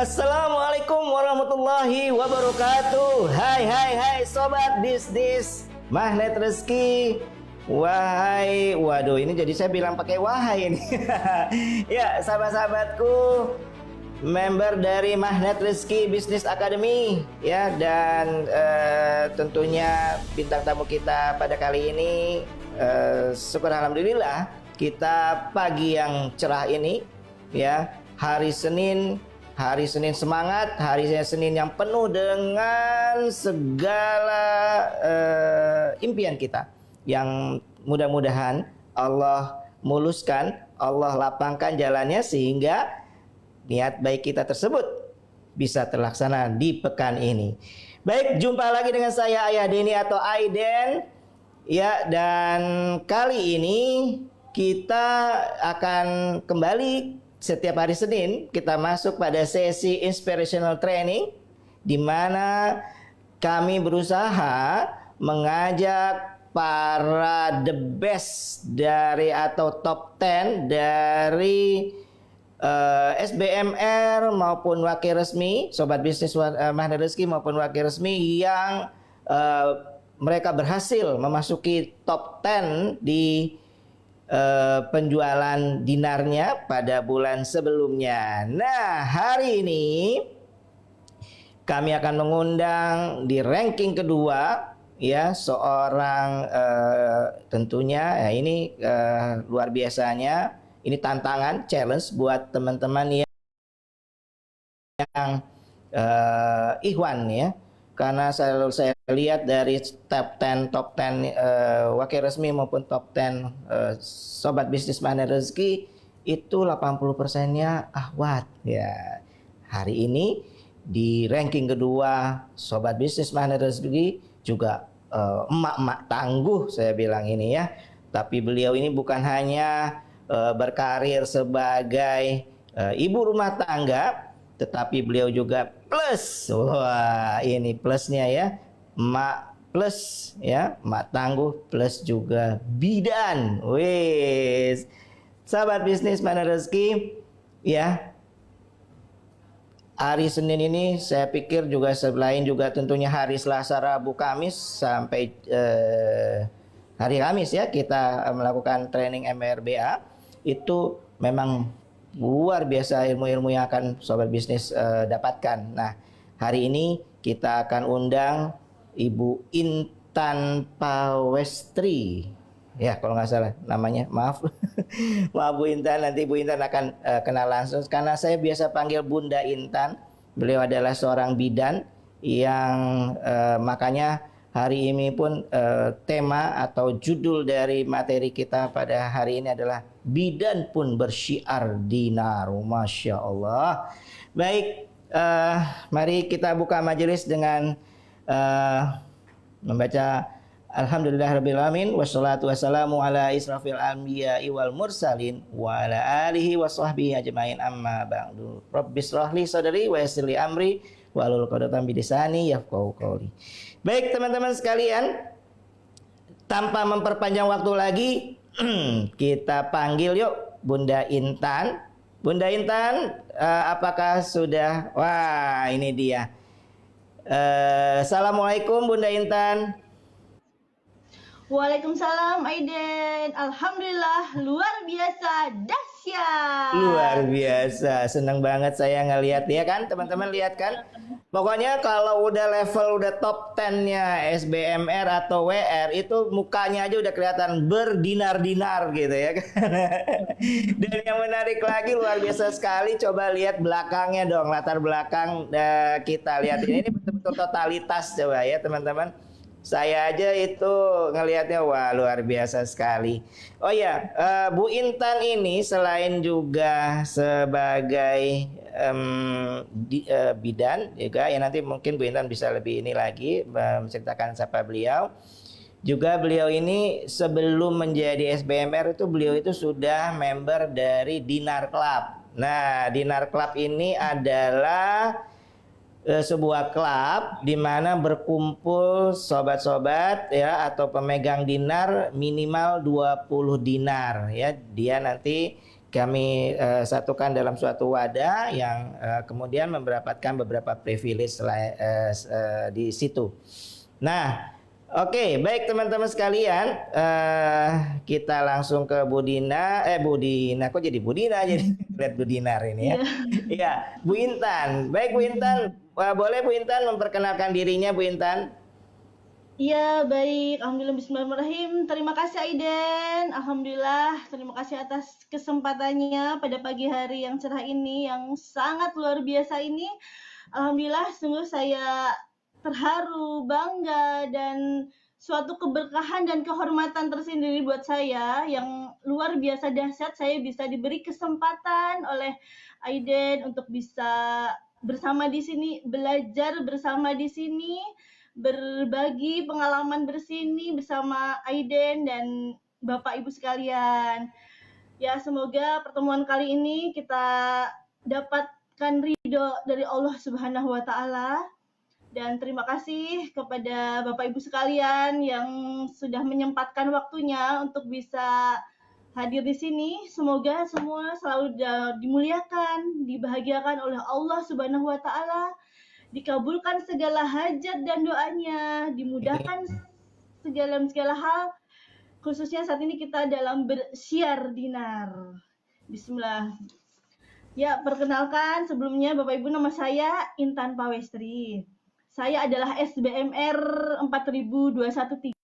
Assalamualaikum warahmatullahi wabarakatuh. Hai sobat bisnis Magnet Rezeki. Waduh ini jadi saya bilang pakai wahai ini. Ya, sahabat-sahabatku, member dari Magnet Rezeki Business Academy ya, dan tentunya bintang tamu kita pada kali ini, syukur alhamdulillah kita pagi yang cerah ini ya, hari Senin semangat, hari Senin yang penuh dengan segala impian kita, yang mudah-mudahan Allah muluskan, Allah lapangkan jalannya sehingga niat baik kita tersebut bisa terlaksana di pekan ini. Baik, jumpa lagi dengan saya Ayah Denny atau Aiden ya, dan kali ini kita akan kembali setiap hari Senin kita masuk pada sesi inspirational training, di mana kami berusaha mengajak para the best dari atau top 10 dari SBMR maupun wakil resmi, sobat bisnis Magnet Rezeki maupun wakil resmi yang mereka berhasil memasuki top 10 di penjualan dinarnya pada bulan sebelumnya. Nah, hari ini kami akan mengundang di ranking kedua ya seorang tentunya ya ini luar biasanya, ini tantangan, challenge buat teman-teman yang ikhwan ya. Karena saya lihat dari top 10 wakil resmi maupun top 10 sobat bisnis Magnet Rezeki itu 80%-nya ahwat ya. Hari ini di ranking kedua sobat bisnis Magnet Rezeki juga emak-emak tangguh saya bilang ini ya. Tapi beliau ini bukan hanya berkarir sebagai ibu rumah tangga, tetapi beliau juga plus. Wah, ini plusnya ya, emak plus ya, emak tangguh plus juga bidan. Wis, sahabat bisnis Magnet Rezeki ya, hari Senin ini saya pikir juga selain juga tentunya hari Selasa, Rabu, Kamis sampai hari Kamis ya kita melakukan training MRBA, itu memang luar biasa ilmu-ilmu yang akan sobat bisnis dapatkan. Nah, hari ini kita akan undang Ibu Intan Pawestri. Ya, kalau nggak salah namanya, maaf. Maaf Bu Intan, nanti Bu Intan akan kenal langsung. Karena saya biasa panggil Bunda Intan. Beliau adalah seorang bidan yang makanya hari ini pun tema atau judul dari materi kita pada hari ini adalah bidan pun bersyiar dinar. Masya Allah. Baik, mari kita buka majelis dengan membaca Alhamdulillahirrabbilalamin, wassalatu wassalamu ala israfil anbiya'i wal mursalin wa ala alihi wa sahbihi ajmain, amma ba'du. Rabbis rahli sadri wa yassirli amri wahlul 'uqdatam min lisani yafqahu qawli. Baik teman-teman sekalian, tanpa memperpanjang waktu lagi, kita panggil yuk Bunda Intan. Bunda Intan, apakah sudah? Wah, ini dia. Assalamualaikum Bunda Intan. Waalaikumsalam Aiden. Alhamdulillah luar biasa dahsyat. Luar biasa, senang banget saya ngelihat ya kan, teman-teman lihat kan. Pokoknya kalau udah level udah top 10-nya SBMR atau WR itu mukanya aja udah kelihatan berdinar-dinar gitu ya kan. Dan yang menarik lagi luar biasa sekali, coba lihat belakangnya dong, latar belakang kita lihat ini betul-betul totalitas coba ya teman-teman. Saya aja itu ngelihatnya wah luar biasa sekali. Oh ya, Bu Intan ini selain juga sebagai bidan juga ya, nanti mungkin Bu Intan bisa lebih ini lagi menceritakan siapa beliau. Juga beliau ini sebelum menjadi SBMR itu beliau itu sudah member dari Dinar Club. Nah, Dinar Club ini adalah sebuah klub di mana berkumpul sobat-sobat ya atau pemegang dinar minimal 20 dinar ya. Dia nanti kami satukan dalam suatu wadah yang kemudian mendapatkan beberapa privilege di situ. Nah, oke, baik teman-teman sekalian, kita langsung ke Budina. Budina, kok jadi Budina jadi lihat Budinar ini ya? Iya, Bu Intan. Baik Bu Intan, boleh Bu Intan memperkenalkan dirinya Bu Intan? Iya, baik. Alhamdulillah, bismillahirrahmanirrahim. Terima kasih Aiden. Alhamdulillah, terima kasih atas kesempatannya pada pagi hari yang cerah ini, yang sangat luar biasa ini. Alhamdulillah, sungguh saya terharu, bangga, dan suatu keberkahan dan kehormatan tersendiri buat saya yang luar biasa dahsyat. Saya bisa diberi kesempatan oleh Aiden untuk bisa bersama di sini, belajar bersama di sini, berbagi pengalaman bersini bersama Aiden dan Bapak Ibu sekalian. Ya, semoga pertemuan kali ini kita dapatkan ridho dari Allah Subhanahu wa taala. Dan terima kasih kepada Bapak Ibu sekalian yang sudah menyempatkan waktunya untuk bisa hadir di sini. Semoga semua selalu dimuliakan, dibahagiakan oleh Allah Subhanahu wa taala, dikabulkan segala hajat dan doanya, dimudahkan segala hal, khususnya saat ini kita dalam bersiar dinar. Bismillah. Ya, perkenalkan sebelumnya Bapak Ibu, nama saya Intan Pawestri. Saya adalah SBMR 40213.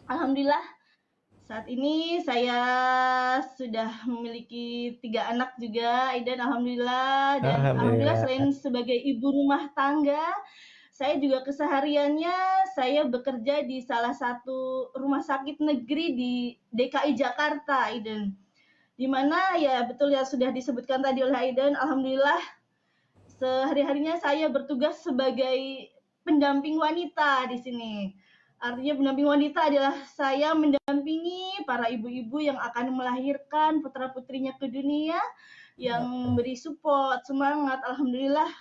Alhamdulillah, saat ini saya sudah memiliki 3 anak juga, Aiden, alhamdulillah. Dan alhamdulillah selain sebagai ibu rumah tangga, saya juga kesehariannya saya bekerja di salah satu rumah sakit negeri di DKI Jakarta, Aiden. Di mana ya betul ya sudah disebutkan tadi oleh Aiden, alhamdulillah sehari-harinya saya bertugas sebagai pendamping wanita di sini. Artinya pendamping wanita adalah saya mendampingi para ibu-ibu yang akan melahirkan putra-putrinya ke dunia, yang beri support, semangat. Alhamdulillah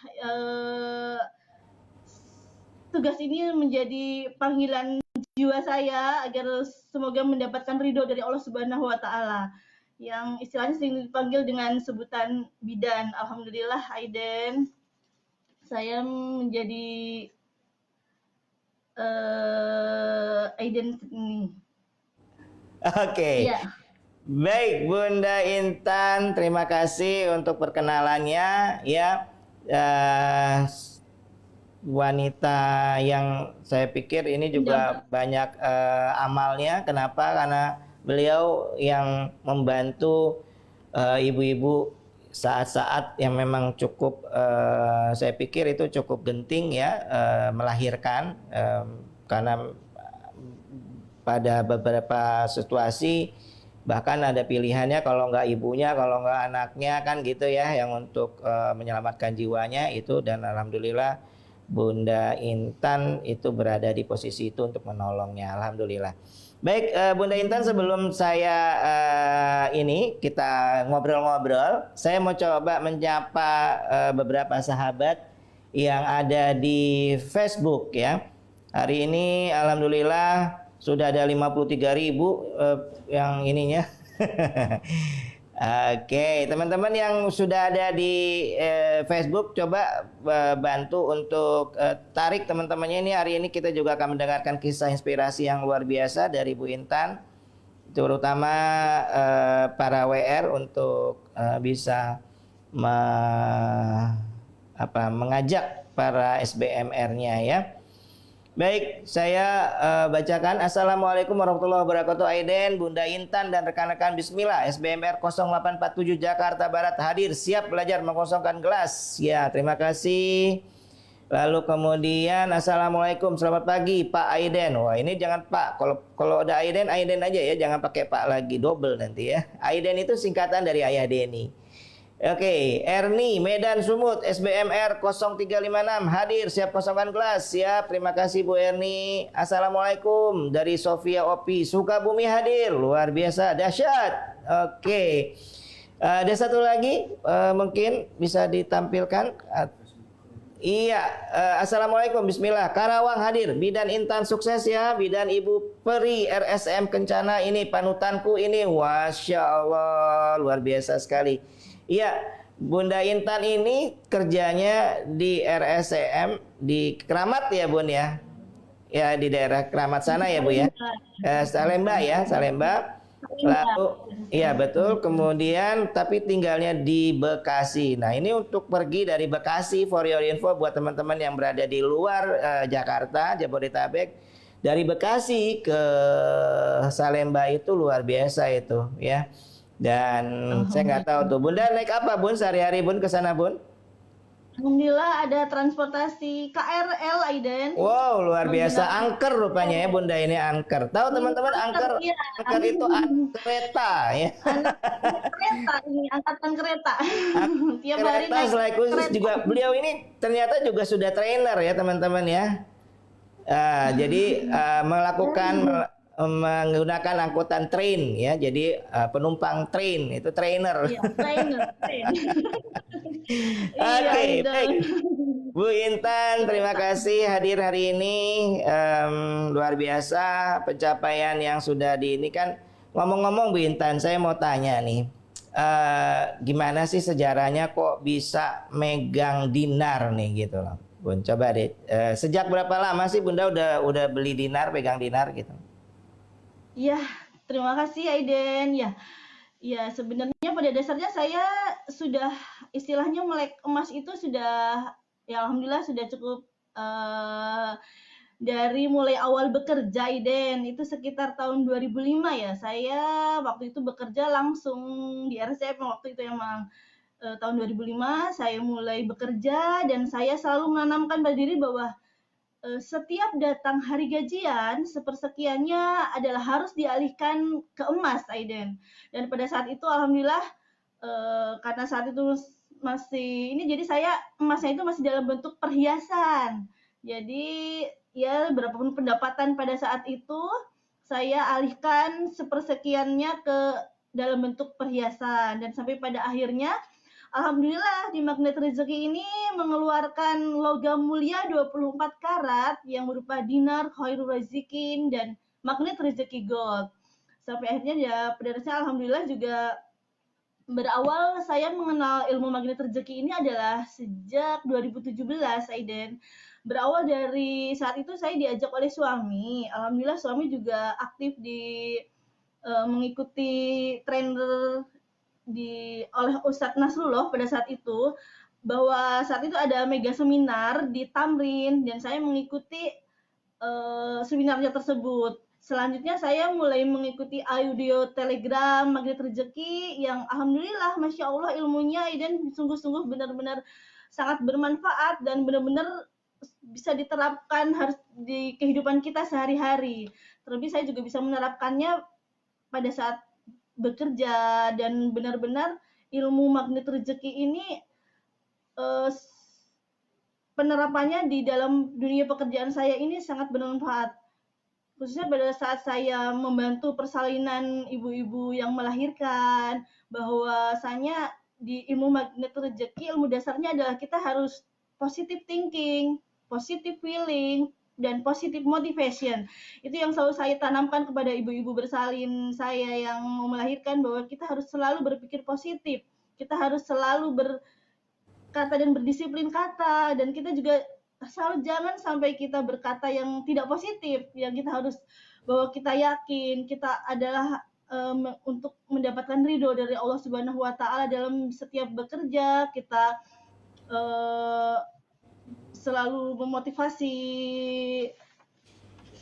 tugas ini menjadi panggilan jiwa saya agar semoga mendapatkan ridho dari Allah Subhanahu wa taala. Yang istilahnya sering dipanggil dengan sebutan bidan. Alhamdulillah Aiden, saya menjadi Aiden ini. Oke. Ya. Baik Bunda Intan, terima kasih untuk perkenalannya ya. Wanita yang saya pikir ini juga banyak amalnya. Kenapa? Karena beliau yang membantu ibu-ibu saat-saat yang memang cukup saya pikir itu cukup genting ya, melahirkan, karena pada beberapa situasi bahkan ada pilihannya, kalau nggak ibunya, kalau nggak anaknya kan gitu ya, yang untuk menyelamatkan jiwanya itu. Dan alhamdulillah Bunda Intan itu berada di posisi itu untuk menolongnya, alhamdulillah. Baik Bunda Intan, sebelum saya ini kita ngobrol-ngobrol, saya mau coba menyapa beberapa sahabat yang ada di Facebook ya. Hari ini alhamdulillah sudah ada 53.000 yang ininya. Oke, teman-teman yang sudah ada di Facebook, coba bantu untuk tarik teman-temannya ini. Hari ini kita juga akan mendengarkan kisah inspirasi yang luar biasa dari Bu Intan, terutama para WR untuk bisa mengajak para SBMR-nya ya. Baik, saya bacakan. Assalamualaikum warahmatullahi wabarakatuh. Aiden, Bunda Intan, dan rekan-rekan, bismillah. SBMR 0847 Jakarta Barat hadir, siap belajar mengosongkan gelas. Ya, terima kasih. Lalu kemudian, Assalamualaikum, selamat pagi Pak Aiden. Wah, ini jangan Pak. Kalau ada Aiden, Aiden aja ya, jangan pakai Pak lagi, double nanti ya. Aiden itu singkatan dari Ayah Denny. Oke, Erni, Medan Sumut, SBMR 0356 hadir, siap kosongkan kelas. Siap, terima kasih Bu Erni. Assalamualaikum dari Sofia Opi, Sukabumi hadir, luar biasa, dahsyat. Oke, ada satu lagi mungkin bisa ditampilkan. Iya, Assalamualaikum, Bismillah. Karawang hadir, Bidan Intan sukses ya, Bidan Ibu Peri RSM Kencana ini panutanku ini, Masya Allah, luar biasa sekali. Iya, Bunda Intan ini kerjanya di RSM di Keramat ya Bun ya, ya di daerah Keramat sana ya Bu ya, Salemba. Salemba ya, Salemba. Salemba. Lalu, iya betul. Kemudian, tapi tinggalnya di Bekasi. Nah, ini untuk pergi dari Bekasi, for your info, buat teman-teman yang berada di luar Jakarta, Jabodetabek, dari Bekasi ke Salemba itu luar biasa itu, ya. Dan saya nggak tahu tuh, Bunda naik apa Bun sehari-hari Bun ke sana Bun? Alhamdulillah ada transportasi KRL Aiden. Wow, luar biasa. Menggunakan Angker rupanya ya Bunda ini angker. Tahu teman-teman angker, iya. angker itu kereta ya. Anak kereta ini angkatan kereta. Tiap hari Kereta naik selain khusus kereta. juga beliau ini ternyata juga sudah trainer ya teman-teman ya. Jadi menggunakan angkutan train ya. Jadi penumpang train itu trainer. Iya, trainer. Oke, Iya, baik. Bu Intan, terima kasih hadir hari ini. Luar biasa pencapaian yang sudah ini kan. Ngomong-ngomong Bu Intan, saya mau tanya nih. Gimana sih sejarahnya kok bisa megang dinar nih gitu loh. Bun, coba deh. Sejak berapa lama sih Bunda udah beli dinar, pegang dinar gitu? Iya, terima kasih Aiden. Ya, ya sebenarnya pada dasarnya saya sudah istilahnya melek emas itu sudah ya alhamdulillah sudah cukup dari mulai awal bekerja Aiden itu sekitar tahun 2005 ya. Saya waktu itu bekerja langsung di RCP waktu itu emang tahun 2005 saya mulai bekerja dan saya selalu menanamkan pada diri bahwa setiap datang hari gajian, sepersekiannya adalah harus dialihkan ke emas, Aiden. Dan pada saat itu alhamdulillah karena saat itu masih ini jadi saya emasnya itu masih dalam bentuk perhiasan. Jadi ya berapapun pendapatan pada saat itu saya alihkan sepersekiannya ke dalam bentuk perhiasan dan sampai pada akhirnya alhamdulillah di Magnet Rezeki ini mengeluarkan logam mulia 24 karat yang berupa dinar, khairul razikin, dan magnet rezeki gold. Sampai akhirnya ya pada dasarnya alhamdulillah juga berawal saya mengenal ilmu magnet rezeki ini adalah sejak 2017 Aiden. Berawal dari saat itu saya diajak oleh suami. Alhamdulillah suami juga aktif di mengikuti trainer oleh Ustadz Nasrullah pada saat itu bahwa saat itu ada mega seminar di Tamrin dan saya mengikuti seminarnya tersebut. Selanjutnya saya mulai mengikuti audio Telegram Magnet Rezeki yang alhamdulillah Masya Allah ilmunya dan sungguh-sungguh benar-benar sangat bermanfaat dan benar-benar bisa diterapkan harus di kehidupan kita sehari-hari. Terlebih saya juga bisa menerapkannya pada saat bekerja dan benar-benar ilmu magnet rezeki ini penerapannya di dalam dunia pekerjaan saya ini sangat bermanfaat. Khususnya pada saat saya membantu persalinan ibu-ibu yang melahirkan, bahwasanya di ilmu magnet rezeki, ilmu dasarnya adalah kita harus positive thinking, positive feeling, dan positive motivation. Itu yang selalu saya tanamkan kepada ibu-ibu bersalin saya yang mau melahirkan bahwa kita harus selalu berpikir positif. Kita harus selalu berkata dan berdisiplin kata dan kita juga selalu jangan sampai kita berkata yang tidak positif, yang kita harus bahwa kita yakin kita adalah untuk mendapatkan ridho dari Allah Subhanahu wa taala dalam setiap bekerja, kita selalu memotivasi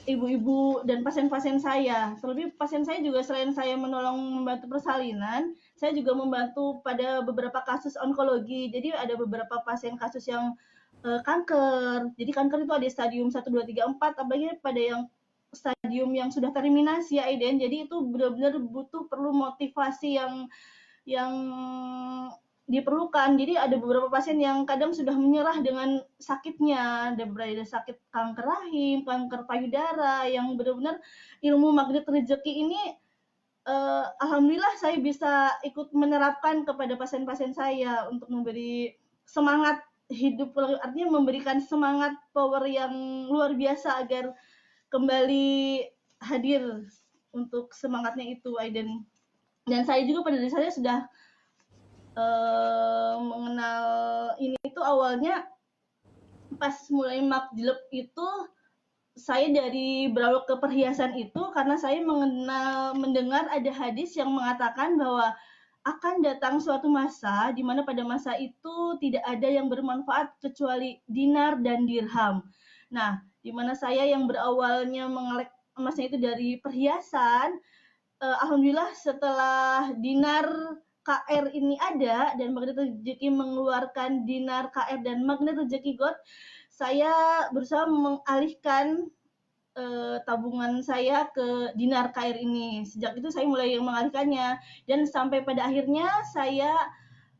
ibu-ibu dan pasien-pasien saya. Terlebih pasien saya juga selain saya menolong membantu persalinan, saya juga membantu pada beberapa kasus onkologi. Jadi ada beberapa pasien kasus yang kanker. Jadi kanker itu ada stadium 1, 2, 3, 4, apalagi pada yang stadium yang sudah terminasi ya Aiden. Jadi itu benar-benar butuh perlu motivasi yang diperlukan. Jadi ada beberapa pasien yang kadang sudah menyerah dengan sakitnya, ada sakit kanker rahim, kanker payudara, yang benar-benar ilmu magnet rezeki ini alhamdulillah saya bisa ikut menerapkan kepada pasien-pasien saya untuk memberi semangat hidup, artinya memberikan semangat power yang luar biasa agar kembali hadir untuk semangatnya itu, Aiden. Dan saya juga pada dasarnya sudah mengenal ini itu awalnya pas mulai makjleb itu saya dari berawal ke perhiasan itu karena saya mendengar ada hadis yang mengatakan bahwa akan datang suatu masa di mana pada masa itu tidak ada yang bermanfaat kecuali dinar dan dirham. Nah, di mana saya yang berawalnya mengelek emasnya itu dari perhiasan, alhamdulillah setelah dinar KR ini ada dan Magnet Rezeki mengeluarkan dinar KR dan Magnet Rezeki Gold, saya berusaha mengalihkan tabungan saya ke dinar KR ini. Sejak itu saya mulai mengalihkannya dan sampai pada akhirnya saya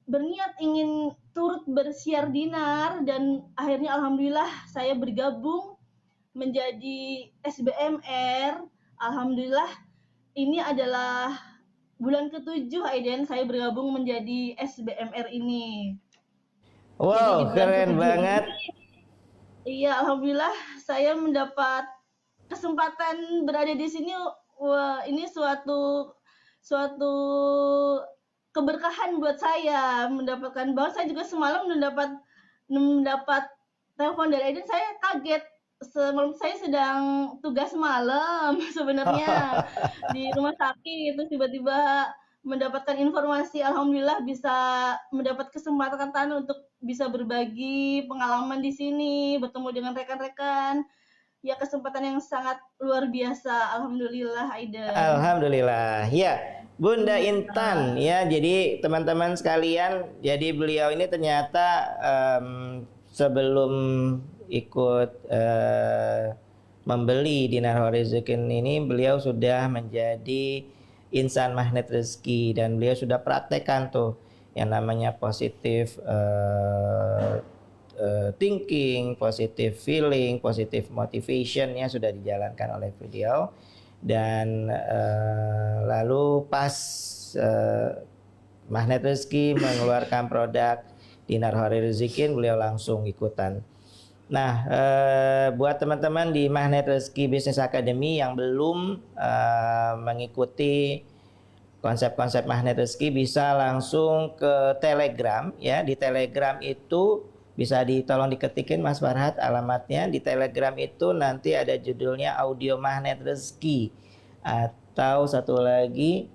berniat ingin turut bersiar dinar dan akhirnya alhamdulillah saya bergabung menjadi SBMR. Alhamdulillah ini adalah bulan ke-7 Aiden saya bergabung menjadi SBMR ini. Jadi di Wow, bulan keren ke-7 banget. ini, iya alhamdulillah saya mendapat kesempatan berada di sini. Wah, ini suatu suatu keberkahan buat saya mendapatkan, bahwa saya juga semalam mendapat telepon dari Aiden, saya kaget. Semalam saya sedang tugas malam sebenarnya di rumah sakit, terus tiba-tiba mendapatkan informasi, alhamdulillah bisa mendapat kesempatan untuk bisa berbagi pengalaman di sini, bertemu dengan rekan-rekan. Ya kesempatan yang sangat luar biasa, alhamdulillah Aiden. Alhamdulillah. Ya, Bunda Iya. Intan ya. Jadi teman-teman sekalian, jadi beliau ini ternyata sebelum ikut membeli Dinar Horizon ini, beliau sudah menjadi insan magnet rezeki dan beliau sudah praktekkan tuh yang namanya positif thinking, positive feeling, positive motivation ya sudah dijalankan oleh beliau. Dan lalu pas Magnet Rezeki mengeluarkan produk Dinar Horizon, beliau langsung ikutan. Nah, buat teman-teman di Magnet Rezeki Business Academy yang belum mengikuti konsep-konsep Magnet Rezeki, bisa langsung ke Telegram ya. Di Telegram itu bisa tolong diketikin Mas Farhat alamatnya. Di Telegram itu nanti ada judulnya Audio Magnet Rezeki, atau satu lagi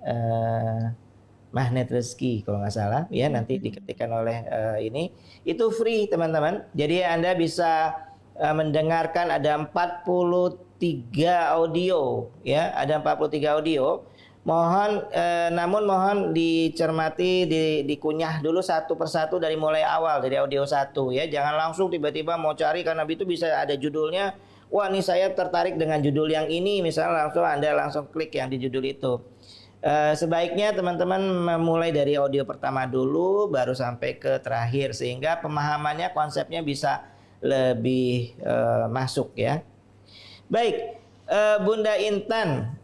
Magnet Rezeki kalau nggak salah ya, nanti diketikkan oleh ini. Itu free teman-teman. Jadi Anda bisa mendengarkan ada 43 audio ya, ada 43 audio. Namun mohon dicermati, dikunyah dulu satu persatu dari mulai awal, dari audio 1 ya. Jangan langsung tiba-tiba mau cari, karena itu bisa ada judulnya. Wah, nih saya tertarik dengan judul yang ini, misalnya Anda langsung klik yang di judul itu. Sebaiknya teman-teman memulai dari audio pertama dulu, baru sampai ke terakhir, sehingga pemahamannya, konsepnya bisa lebih masuk ya. Baik, Bunda Intan,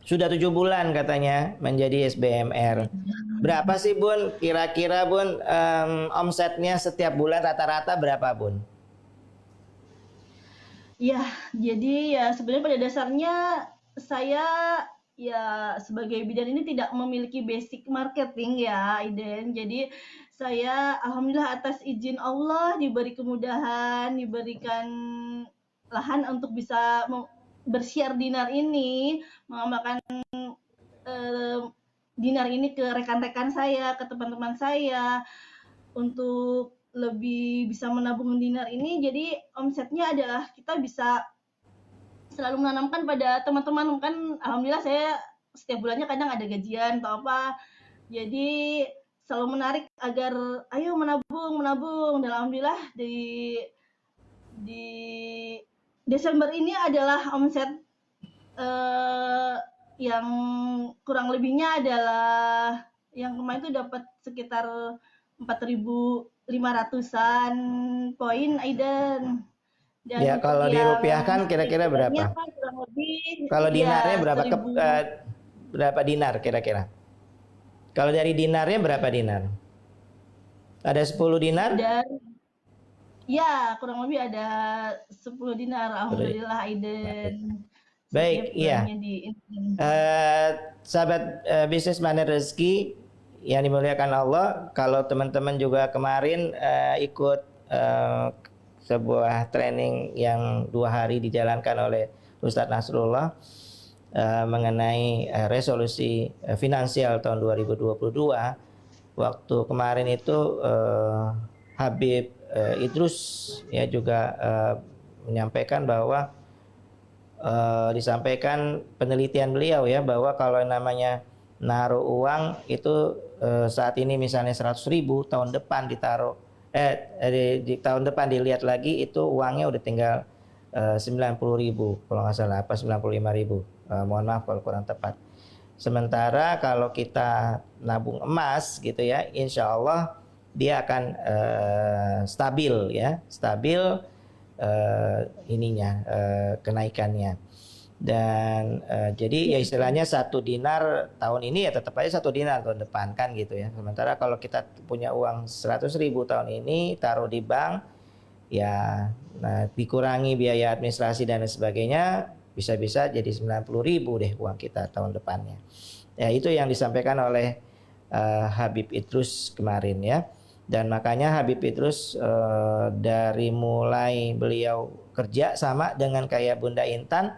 sudah 7 bulan katanya menjadi SBMR. Berapa sih Bun, kira-kira Bun, omsetnya setiap bulan rata-rata berapa Bun? Ya, jadi ya sebenarnya pada dasarnya saya ya sebagai bidan ini tidak memiliki basic marketing ya, Aiden. Jadi saya alhamdulillah atas izin Allah diberi kemudahan, diberikan lahan untuk bisa bersiar dinar ini, mengamalkan dinar ini ke rekan-rekan saya, ke teman-teman saya, untuk lebih bisa menabung dinar ini. Jadi omsetnya adalah kita bisa selalu menanamkan pada teman-teman, kan alhamdulillah saya setiap bulannya kadang ada gajian atau apa, jadi selalu menarik agar ayo menabung, dan alhamdulillah di Desember ini adalah omset yang kurang lebihnya adalah yang kemarin itu dapat sekitar 4.500-an poin Aiden. Dan Ya, untuk kalau yang dirupiahkan kira-kira berapa? kan kurang lebih Kalau dinarnya ya berapa 1.000. berapa dinar kira-kira? Kalau dari dinarnya berapa dinar? Ada 10 dinar? Dari ya, kurang lebih ada 10 dinar. Alhamdulillah Aiden. Baik, Setiap iya. bulannya di Eh, Sahabat bisnis Money Rezeki yang dimuliakan Allah, kalau teman-teman juga kemarin ikut eh, sebuah training yang 2 hari dijalankan oleh Ustadz Nasrullah mengenai resolusi finansial tahun 2022. Waktu kemarin itu Habib Idrus ya juga menyampaikan bahwa disampaikan penelitian beliau ya bahwa kalau namanya naruh uang itu saat ini misalnya 100.000, tahun depan ditaruh di tahun depan dilihat lagi itu uangnya udah tinggal 90.000 kalau nggak salah, apa 95.000, mohon maaf kalau kurang tepat. Sementara kalau kita nabung emas gitu ya, insya Allah dia akan stabil ya, stabil kenaikannya. Dan jadi ya istilahnya 1 dinar tahun ini ya tetap aja 1 dinar tahun depan kan gitu ya. Sementara kalau kita punya uang 100.000 tahun ini taruh di bank ya, nah, dikurangi biaya administrasi dan sebagainya bisa-bisa jadi 90.000 deh uang kita tahun depannya. Ya itu yang disampaikan oleh Habib Idrus kemarin ya. Dan makanya Habib Idrus dari mulai beliau kerja sama dengan kayak Bunda Intan,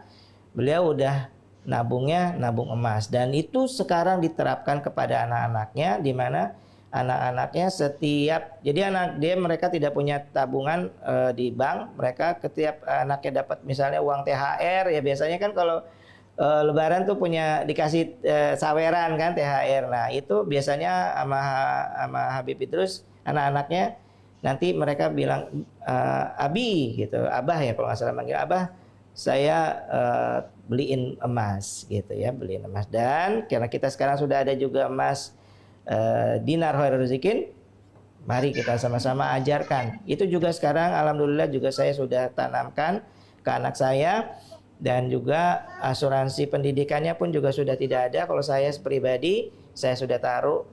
beliau udah nabungnya nabung emas, dan itu sekarang diterapkan kepada anak-anaknya, di mana anak-anaknya setiap, jadi mereka tidak punya tabungan di bank, mereka setiap anaknya dapat misalnya uang THR ya, biasanya kan kalau Lebaran tuh punya dikasih saweran kan THR. Nah itu biasanya sama Habib Idrus anak-anaknya nanti mereka bilang Abi gitu, Abah ya kalau nggak salah manggil Abah, saya beliin emas gitu ya, beliin emas. Dan karena kita sekarang sudah ada juga emas dinar khairul rezekin, mari kita sama-sama ajarkan. Itu juga sekarang alhamdulillah juga saya sudah tanamkan ke anak saya, dan juga asuransi pendidikannya pun juga sudah tidak ada. Kalau saya pribadi saya sudah taruh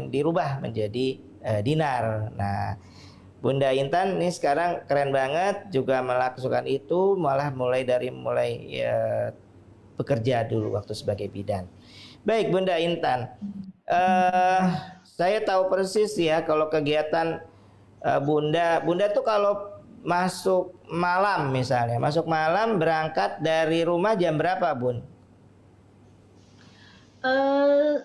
dirubah menjadi dinar. Nah, Bunda Intan ini sekarang keren banget juga melakukan itu, malah mulai ya, bekerja dulu waktu sebagai bidan. Baik Bunda Intan, eh saya tahu persis ya kalau kegiatan Bunda tuh kalau masuk malam misalnya, masuk malam berangkat dari rumah jam berapa Bun? eh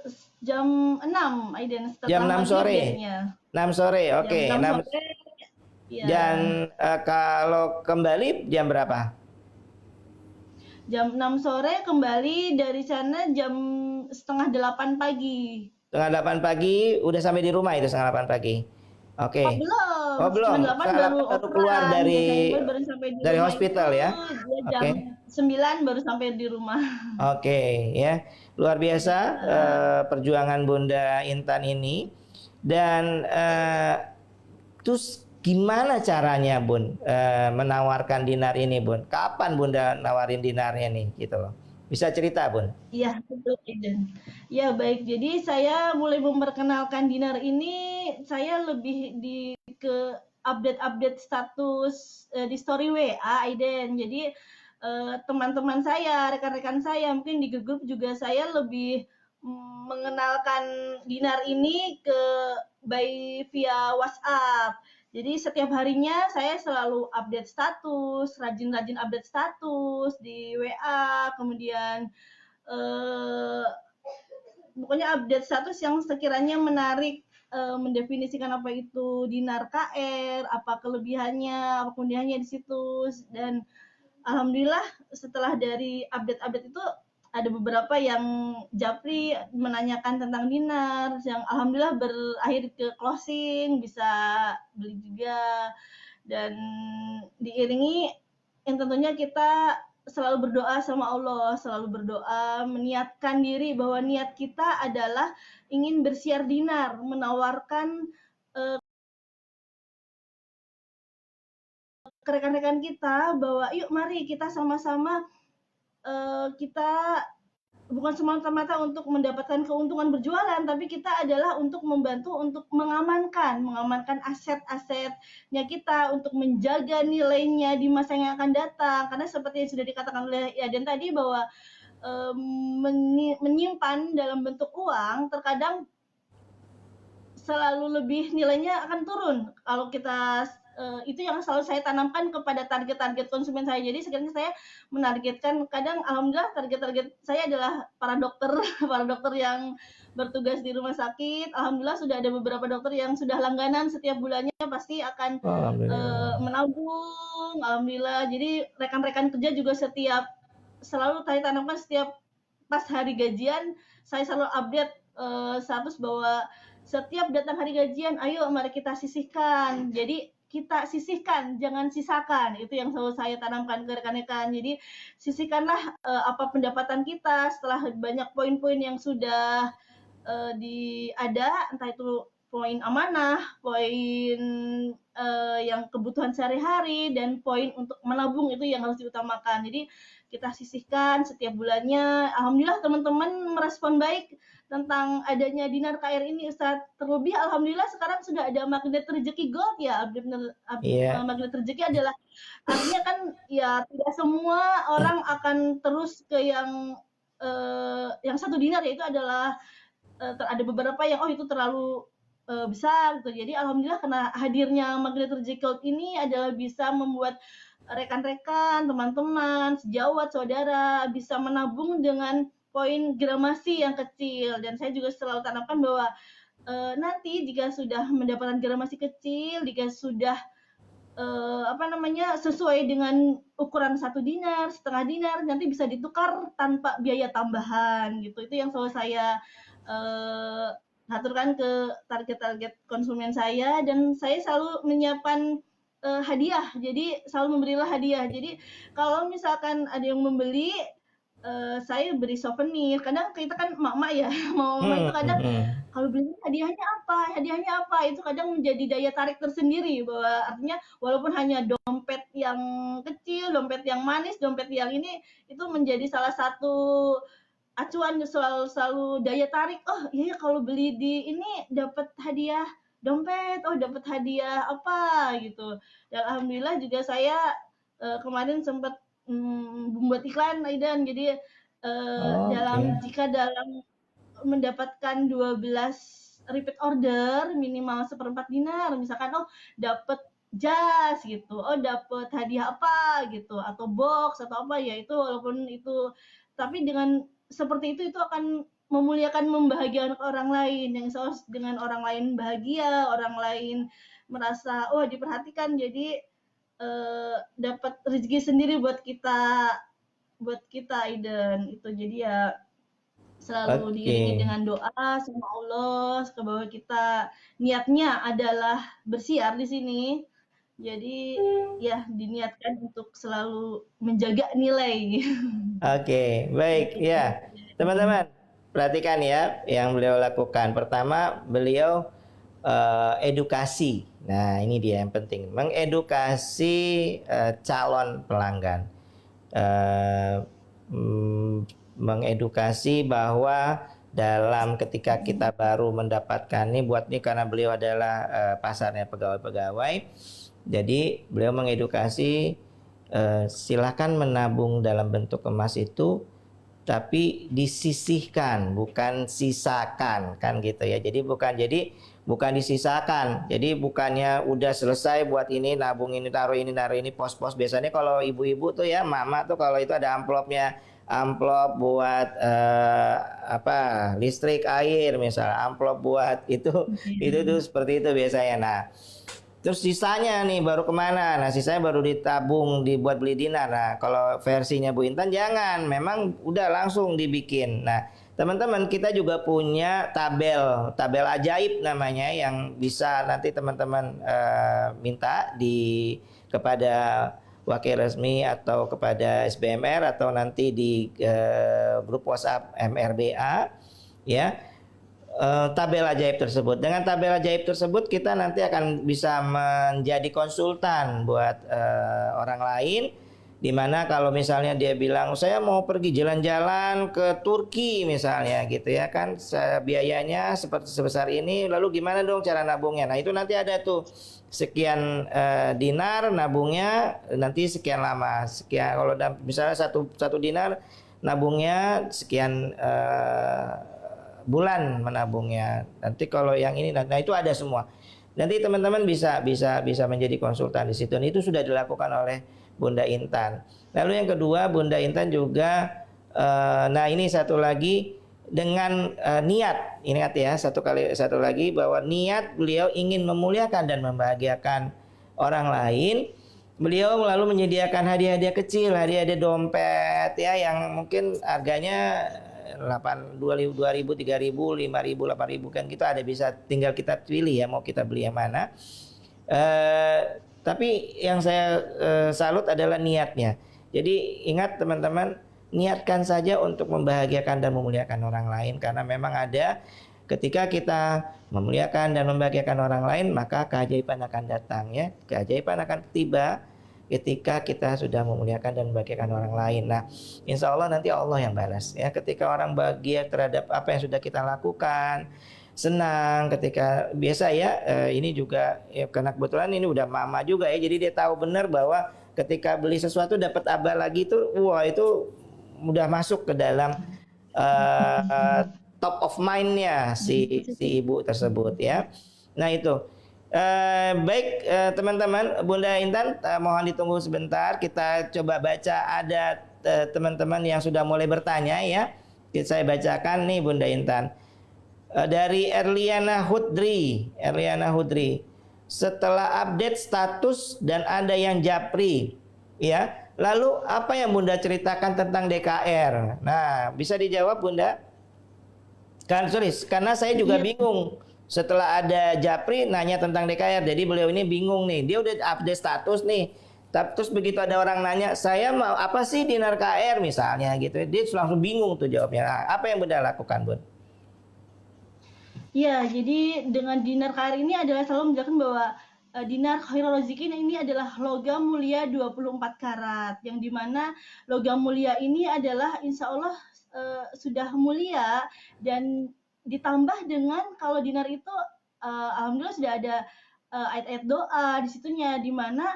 jam 6 Aiden, Jam setelah 6 maghrib sore. biasanya. 6 sore, Jam oke. 6 6 sore, ya. dan kalau kembali jam berapa? Jam 6 sore, kembali dari sana jam setengah 8 pagi. Setengah 8 pagi udah sampai di rumah itu setengah 8 pagi. Oke. Oh belum, Oh setengah belum, 8 setengah baru 8 baru keluar operan. Biasanya baru sampai di dari rumah itu hospital ya. dia jam Oke. 9 baru sampai di rumah. Oke ya. Luar biasa Ya. perjuangan Bunda Intan ini. Dan terus gimana caranya Bun menawarkan dinar ini Bun? Kapan Bunda nawarin dinarnya nih gitu loh. Bisa cerita Bun? Iya, betul, Aiden. Ya, baik. Jadi saya mulai memperkenalkan dinar ini, saya lebih ke update-update status di story WA, Aiden. Jadi teman-teman saya, rekan-rekan saya, mungkin di grup juga saya lebih mengenalkan dinar ini via WhatsApp. Jadi setiap harinya saya selalu update status, rajin-rajin update status di WA, kemudian eh, pokoknya update status yang sekiranya menarik, mendefinisikan apa itu dinar KR, apa kelebihannya, apa kemudiannya di situs. Dan alhamdulillah setelah dari update-update itu ada beberapa yang japri menanyakan tentang dinar, yang alhamdulillah berakhir ke closing, bisa beli juga. Dan diiringi yang tentunya kita selalu berdoa sama Allah, selalu berdoa, meniatkan diri bahwa niat kita adalah ingin bersiar dinar, menawarkan ke rekan-rekan kita bahwa yuk mari kita sama-sama kita bukan semata-mata untuk mendapatkan keuntungan berjualan, tapi kita adalah untuk membantu untuk mengamankan aset-asetnya kita, untuk menjaga nilainya di masa yang akan datang. Karena seperti yang sudah dikatakan oleh Yaden tadi bahwa menyimpan dalam bentuk uang terkadang selalu lebih nilainya akan turun kalau kita itu yang selalu saya tanamkan kepada target-target konsumen saya. Jadi sekarang saya menargetkan, kadang alhamdulillah target-target saya adalah para dokter para dokter yang bertugas di rumah sakit. Alhamdulillah sudah ada beberapa dokter yang sudah langganan setiap bulannya pasti akan Oh, alhamdulillah. menabung. Alhamdulillah. Jadi rekan-rekan kerja juga selalu saya tanamkan setiap pas hari gajian, saya selalu update status bahwa setiap datang hari gajian, ayo mari kita sisihkan. Jadi kita sisihkan, jangan sisakan. Itu yang selalu saya tanamkan ke rekan-rekan. Jadi sisihkanlah apa pendapatan kita setelah banyak poin-poin yang sudah ada, entah itu poin amanah, poin yang kebutuhan sehari-hari, dan poin untuk menabung itu yang harus diutamakan. Jadi kita sisihkan setiap bulannya. Alhamdulillah teman-teman merespon baik tentang adanya Dinar KR ini, Ustadz. Terlebih alhamdulillah sekarang sudah ada magnet rezeki gold ya. Iya. Magnet rezeki adalah artinya kan ya tidak semua orang akan terus ke yang 1 dinar, yaitu adalah ada beberapa yang itu terlalu besar gitu. Jadi alhamdulillah karena hadirnya magnet rezeki gold ini adalah bisa membuat rekan-rekan, teman-teman, sejawat, saudara bisa menabung dengan poin gramasi yang kecil. Dan saya juga selalu tanamkan bahwa nanti jika sudah mendapatkan gramasi kecil, jika sudah sesuai dengan ukuran 1 dinar, setengah dinar, nanti bisa ditukar tanpa biaya tambahan gitu. Itu yang selalu saya aturkan ke target-target konsumen saya, dan saya selalu menyiapkan hadiah. Jadi selalu memberilah hadiah. Jadi kalau misalkan ada yang membeli, saya beri souvenir. Kadang kita kan emak-emak ya, mama itu kadang kalau beli hadiahnya apa? Hadiahnya apa? Itu kadang menjadi daya tarik tersendiri, bahwa artinya walaupun hanya dompet yang kecil, dompet yang manis, dompet yang ini, itu menjadi salah satu acuan selalu daya tarik. Oh iya, kalau beli di ini dapat hadiah dompet, dapat hadiah apa gitu. Dan alhamdulillah juga saya kemarin sempat membuat iklan, Aidan. Jadi Oke. dalam mendapatkan 12 repeat order minimal 1/4 dinar, misalkan dapat jas gitu, dapat hadiah apa gitu, atau box atau apa ya, itu walaupun itu, tapi dengan seperti itu akan memuliakan, membahagiakan orang lain, yang dengan orang lain bahagia, orang lain merasa diperhatikan, jadi dapat rezeki sendiri buat kita Aiden itu. Jadi ya selalu Oke. diiringi dengan doa sama Allah bahwa kita niatnya adalah bersiar di sini. Jadi ya diniatkan untuk selalu menjaga nilai. Oke, baik Gitu. ya. Teman-teman, perhatikan ya yang beliau lakukan. Pertama, beliau edukasi. Nah, ini dia yang penting. Mengedukasi calon pelanggan. Mengedukasi bahwa dalam ketika kita baru mendapatkan ini, buat ini karena beliau adalah pasarnya pegawai-pegawai. Jadi, beliau mengedukasi silakan menabung dalam bentuk emas itu, tapi disisihkan, bukan sisakan, kan gitu ya. Jadi bukan disisakan. Jadi bukannya udah selesai buat ini, nabung ini, taruh ini, pos-pos. Biasanya kalau ibu-ibu tuh ya, mama tuh kalau itu ada amplopnya, amplop buat listrik, air misalnya, amplop buat itu tuh seperti itu biasanya. Nah, terus sisanya nih baru kemana? Nah, sisanya baru ditabung, dibuat beli dinar. Nah, kalau versinya Bu Intan jangan, memang udah langsung dibikin. Nah, teman-teman, kita juga punya tabel ajaib namanya, yang bisa nanti teman-teman minta kepada wakil resmi atau kepada SBMR atau nanti di grup WhatsApp MRBA ya. Tabel ajaib tersebut. Dengan tabel ajaib tersebut kita nanti akan bisa menjadi konsultan buat orang lain Dimana kalau misalnya dia bilang saya mau pergi jalan-jalan ke Turki misalnya gitu ya kan, biayanya seperti sebesar ini, lalu gimana dong cara nabungnya? Nah itu nanti ada tuh sekian dinar nabungnya nanti sekian lama, sekian kalau misalnya satu dinar nabungnya sekian bulan menabungnya. Nanti kalau yang ini, nah itu ada semua. Nanti teman-teman bisa menjadi konsultan di situ. Dan itu sudah dilakukan oleh Bunda Intan. Lalu yang kedua, Bunda Intan juga, nah ini satu lagi dengan niat. Ingat ya, satu lagi bahwa niat beliau ingin memuliakan dan membahagiakan orang lain. Beliau lalu menyediakan hadiah-hadiah kecil, hadiah-hadiah dompet ya yang mungkin harganya 2.000, 3.000, 5.000, 8.000 kan kita ada, bisa tinggal kita pilih ya mau kita beli yang mana. Tapi yang saya salut adalah niatnya. Jadi ingat teman-teman, niatkan saja untuk membahagiakan dan memuliakan orang lain, karena memang ada ketika kita memuliakan dan membahagiakan orang lain, maka keajaiban akan datang ya. Keajaiban akan tiba ketika kita sudah memuliakan dan membahagiakan orang lain. Nah, insya Allah nanti Allah yang balas ya. Ketika orang bahagia terhadap apa yang sudah kita lakukan, senang ketika biasa ya, ini juga ya, karena kebetulan ini udah mama juga ya, jadi dia tahu benar bahwa ketika beli sesuatu dapat abal lagi itu, wah itu udah masuk ke dalam top of mind-nya si ibu tersebut ya. Nah itu baik teman-teman, Bunda Intan mohon ditunggu sebentar, kita coba baca, ada teman-teman yang sudah mulai bertanya ya. Saya bacakan nih Bunda Intan. Dari Erliana Hudri. Setelah update status dan ada yang japri ya. Lalu apa yang Bunda ceritakan tentang DKR? Nah, bisa dijawab Bunda? Karena saya juga bingung. Setelah ada japri nanya tentang DKR, jadi beliau ini bingung nih. Dia udah update status nih. Terus begitu ada orang nanya, saya mau apa sih dinar KR misalnya gitu. Dia langsung bingung tuh jawabnya. Nah, apa yang Bunda lakukan, Bun? Ya, jadi dengan dinar KR ini adalah selalu menjelaskan bahwa dinar khairul razikin ini adalah logam mulia 24 karat, yang dimana logam mulia ini adalah insya Allah sudah mulia, dan ditambah dengan kalau dinar itu alhamdulillah sudah ada ayat-ayat doa di situnya, dimana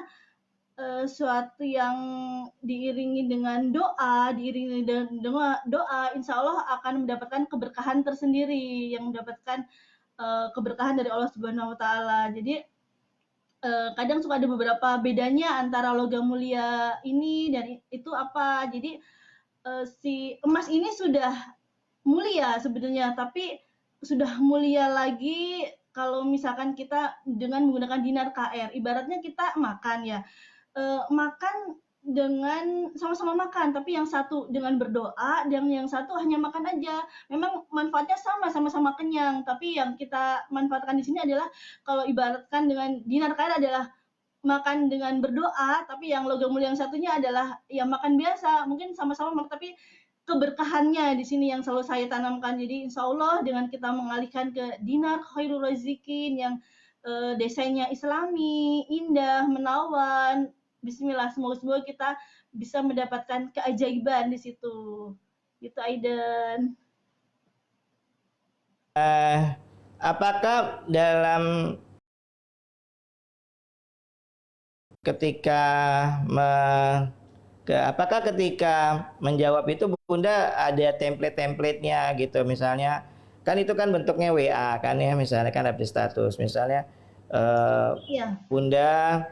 suatu yang diiringi dengan doa, insya Allah akan mendapatkan keberkahan tersendiri, yang mendapatkan keberkahan dari Allah Subhanahu Wa Taala. Jadi kadang suka ada beberapa bedanya antara logam mulia ini dan itu apa. Jadi si emas ini sudah mulia sebenarnya, tapi sudah mulia lagi kalau misalkan kita dengan menggunakan dinar KR. Ibaratnya kita makan ya, makan dengan sama-sama makan, tapi yang satu dengan berdoa dan yang satu hanya makan aja. Memang manfaatnya sama-sama kenyang, tapi yang kita manfaatkan di sini adalah kalau ibaratkan dengan dinar KR adalah makan dengan berdoa, tapi yang logam mulia yang satunya adalah ya makan biasa, mungkin sama-sama makan, tapi keberkahannya di sini yang selalu saya tanamkan. Jadi insya Allah dengan kita mengalihkan ke dinar khairul razikin yang desainnya islami, indah, menawan, bismillah, semoga kita bisa mendapatkan keajaiban di situ. Gitu Aiden. Apakah dalam apakah ketika menjawab itu Bunda ada template-templatenya gitu, misalnya kan itu kan bentuknya WA kan ya, misalnya kan update status misalnya Iya. Bunda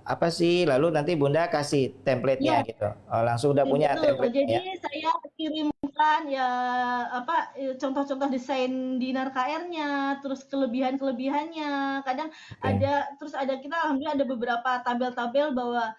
apa sih, lalu nanti Bunda kasih templatenya gitu. Langsung udah punya template Jadi ya. saya kirimkan ya apa contoh-contoh desain dinar KR-nya, terus kelebihannya. Kadang ada, terus ada, kita alhamdulillah ada beberapa tabel-tabel bahwa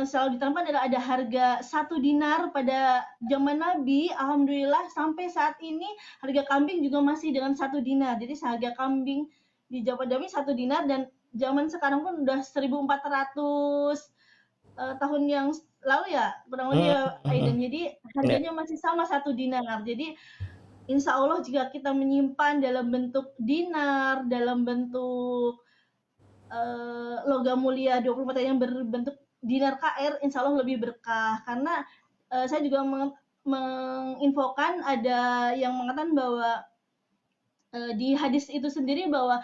selalu ditemukan adalah ada harga 1 dinar pada zaman Nabi, alhamdulillah sampai saat ini harga kambing juga masih dengan 1 dinar. Jadi harga kambing di zaman Nabi 1 dinar, dan zaman sekarang pun udah 1.400 tahun yang lalu ya, kurang lebih ya Aiden. Jadi harganya masih sama 1 dinar. Jadi insya Allah jika kita menyimpan dalam bentuk dinar, dalam bentuk logam mulia 24 yang berbentuk dinar KR insya Allah lebih berkah. Karena saya juga menginfokan ada yang mengatakan bahwa di hadis itu sendiri bahwa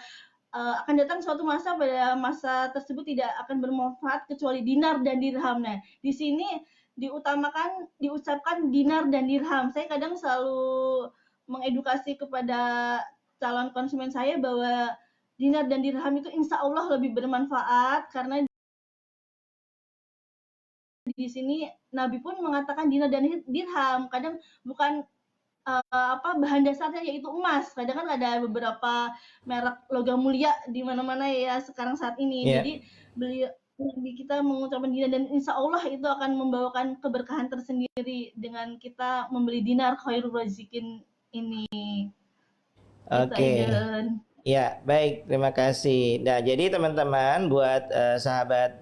akan datang suatu masa, pada masa tersebut tidak akan bermanfaat kecuali dinar dan dirham. Nah, di sini diucapkan dinar dan dirham. Saya kadang selalu mengedukasi kepada calon konsumen saya bahwa dinar dan dirham itu insya Allah lebih bermanfaat, karena di sini Nabi pun mengatakan dinar dan dirham. Kadang bukan bahan dasarnya yaitu emas. Kadang kan ada beberapa merek logam mulia di mana-mana ya sekarang saat ini. Ya. Jadi beliau kita mengucapkan dinar dan insya Allah itu akan membawakan keberkahan tersendiri dengan kita membeli dinar khairul razikin ini. Itu Oke. Aiden. Ya, baik, terima kasih. Nah, jadi teman-teman buat sahabat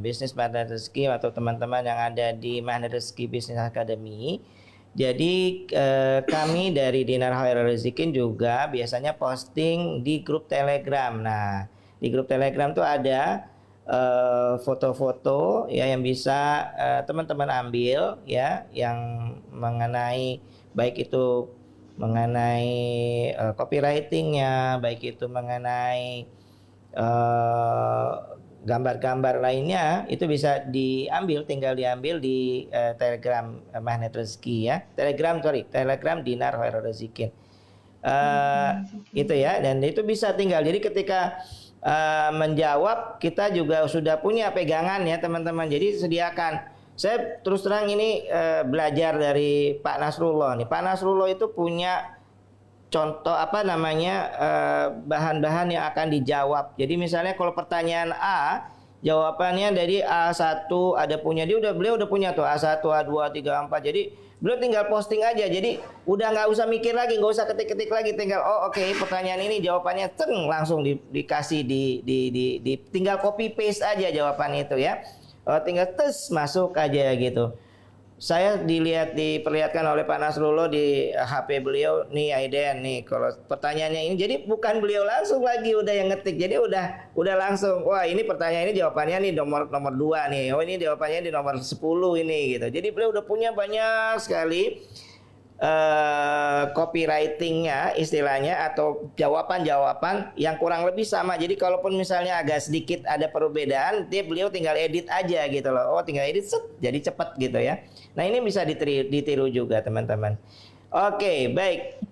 bisnis partner rezeki atau teman-teman yang ada di Magnet Rezeki Business Academy. Jadi kami dari Dinar Khairul Rezekin juga biasanya posting di grup Telegram. Nah, di grup Telegram tuh ada foto-foto ya yang bisa teman-teman ambil ya, yang mengenai baik itu mengenai copywritingnya, baik itu mengenai gambar-gambar lainnya, itu bisa tinggal diambil di Telegram Magnet Rezeki ya. Telegram Dinar Khairul Rezekin. Itu ya, dan itu bisa tinggal. Jadi ketika menjawab, kita juga sudah punya pegangan ya teman-teman. Jadi sediakan. Saya terus terang ini belajar dari Pak Nasrullah nih. Pak Nasrullah itu punya contoh bahan-bahan yang akan dijawab. Jadi misalnya kalau pertanyaan A, jawabannya dari A1 beliau udah punya tuh A1, A2, A3, A4. Jadi beliau tinggal posting aja. Jadi udah nggak usah mikir lagi, nggak usah ketik-ketik lagi. Tinggal oke, pertanyaan ini jawabannya langsung dikasih tinggal copy paste aja jawaban itu ya. Tinggal masuk aja gitu. Saya diperlihatkan oleh Pak Nasrullah di HP beliau nih, Aiden nih, kalau pertanyaannya ini, jadi bukan beliau langsung lagi udah yang ngetik, jadi udah langsung, wah ini pertanyaan ini jawabannya nih nomor 2 nih, oh ini jawabannya di nomor 10 ini gitu. Jadi beliau udah punya banyak sekali copywritingnya istilahnya, atau jawaban-jawaban yang kurang lebih sama. Jadi kalaupun misalnya agak sedikit ada perbedaan, beliau tinggal edit aja gitu loh. Oh tinggal edit jadi cepet gitu ya. Nah ini bisa ditiru juga teman-teman. Oke, baik.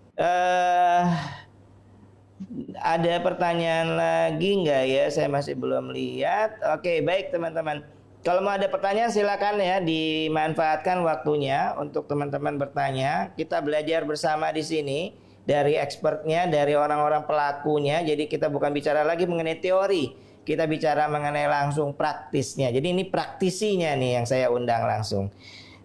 Ada pertanyaan lagi nggak ya? Saya masih belum lihat. Oke, baik teman-teman. Kalau mau ada pertanyaan silakan ya, dimanfaatkan waktunya untuk teman-teman bertanya. Kita belajar bersama di sini dari expertnya, dari orang-orang pelakunya. Jadi kita bukan bicara lagi mengenai teori, kita bicara mengenai langsung praktisnya. Jadi ini praktisinya nih yang saya undang langsung.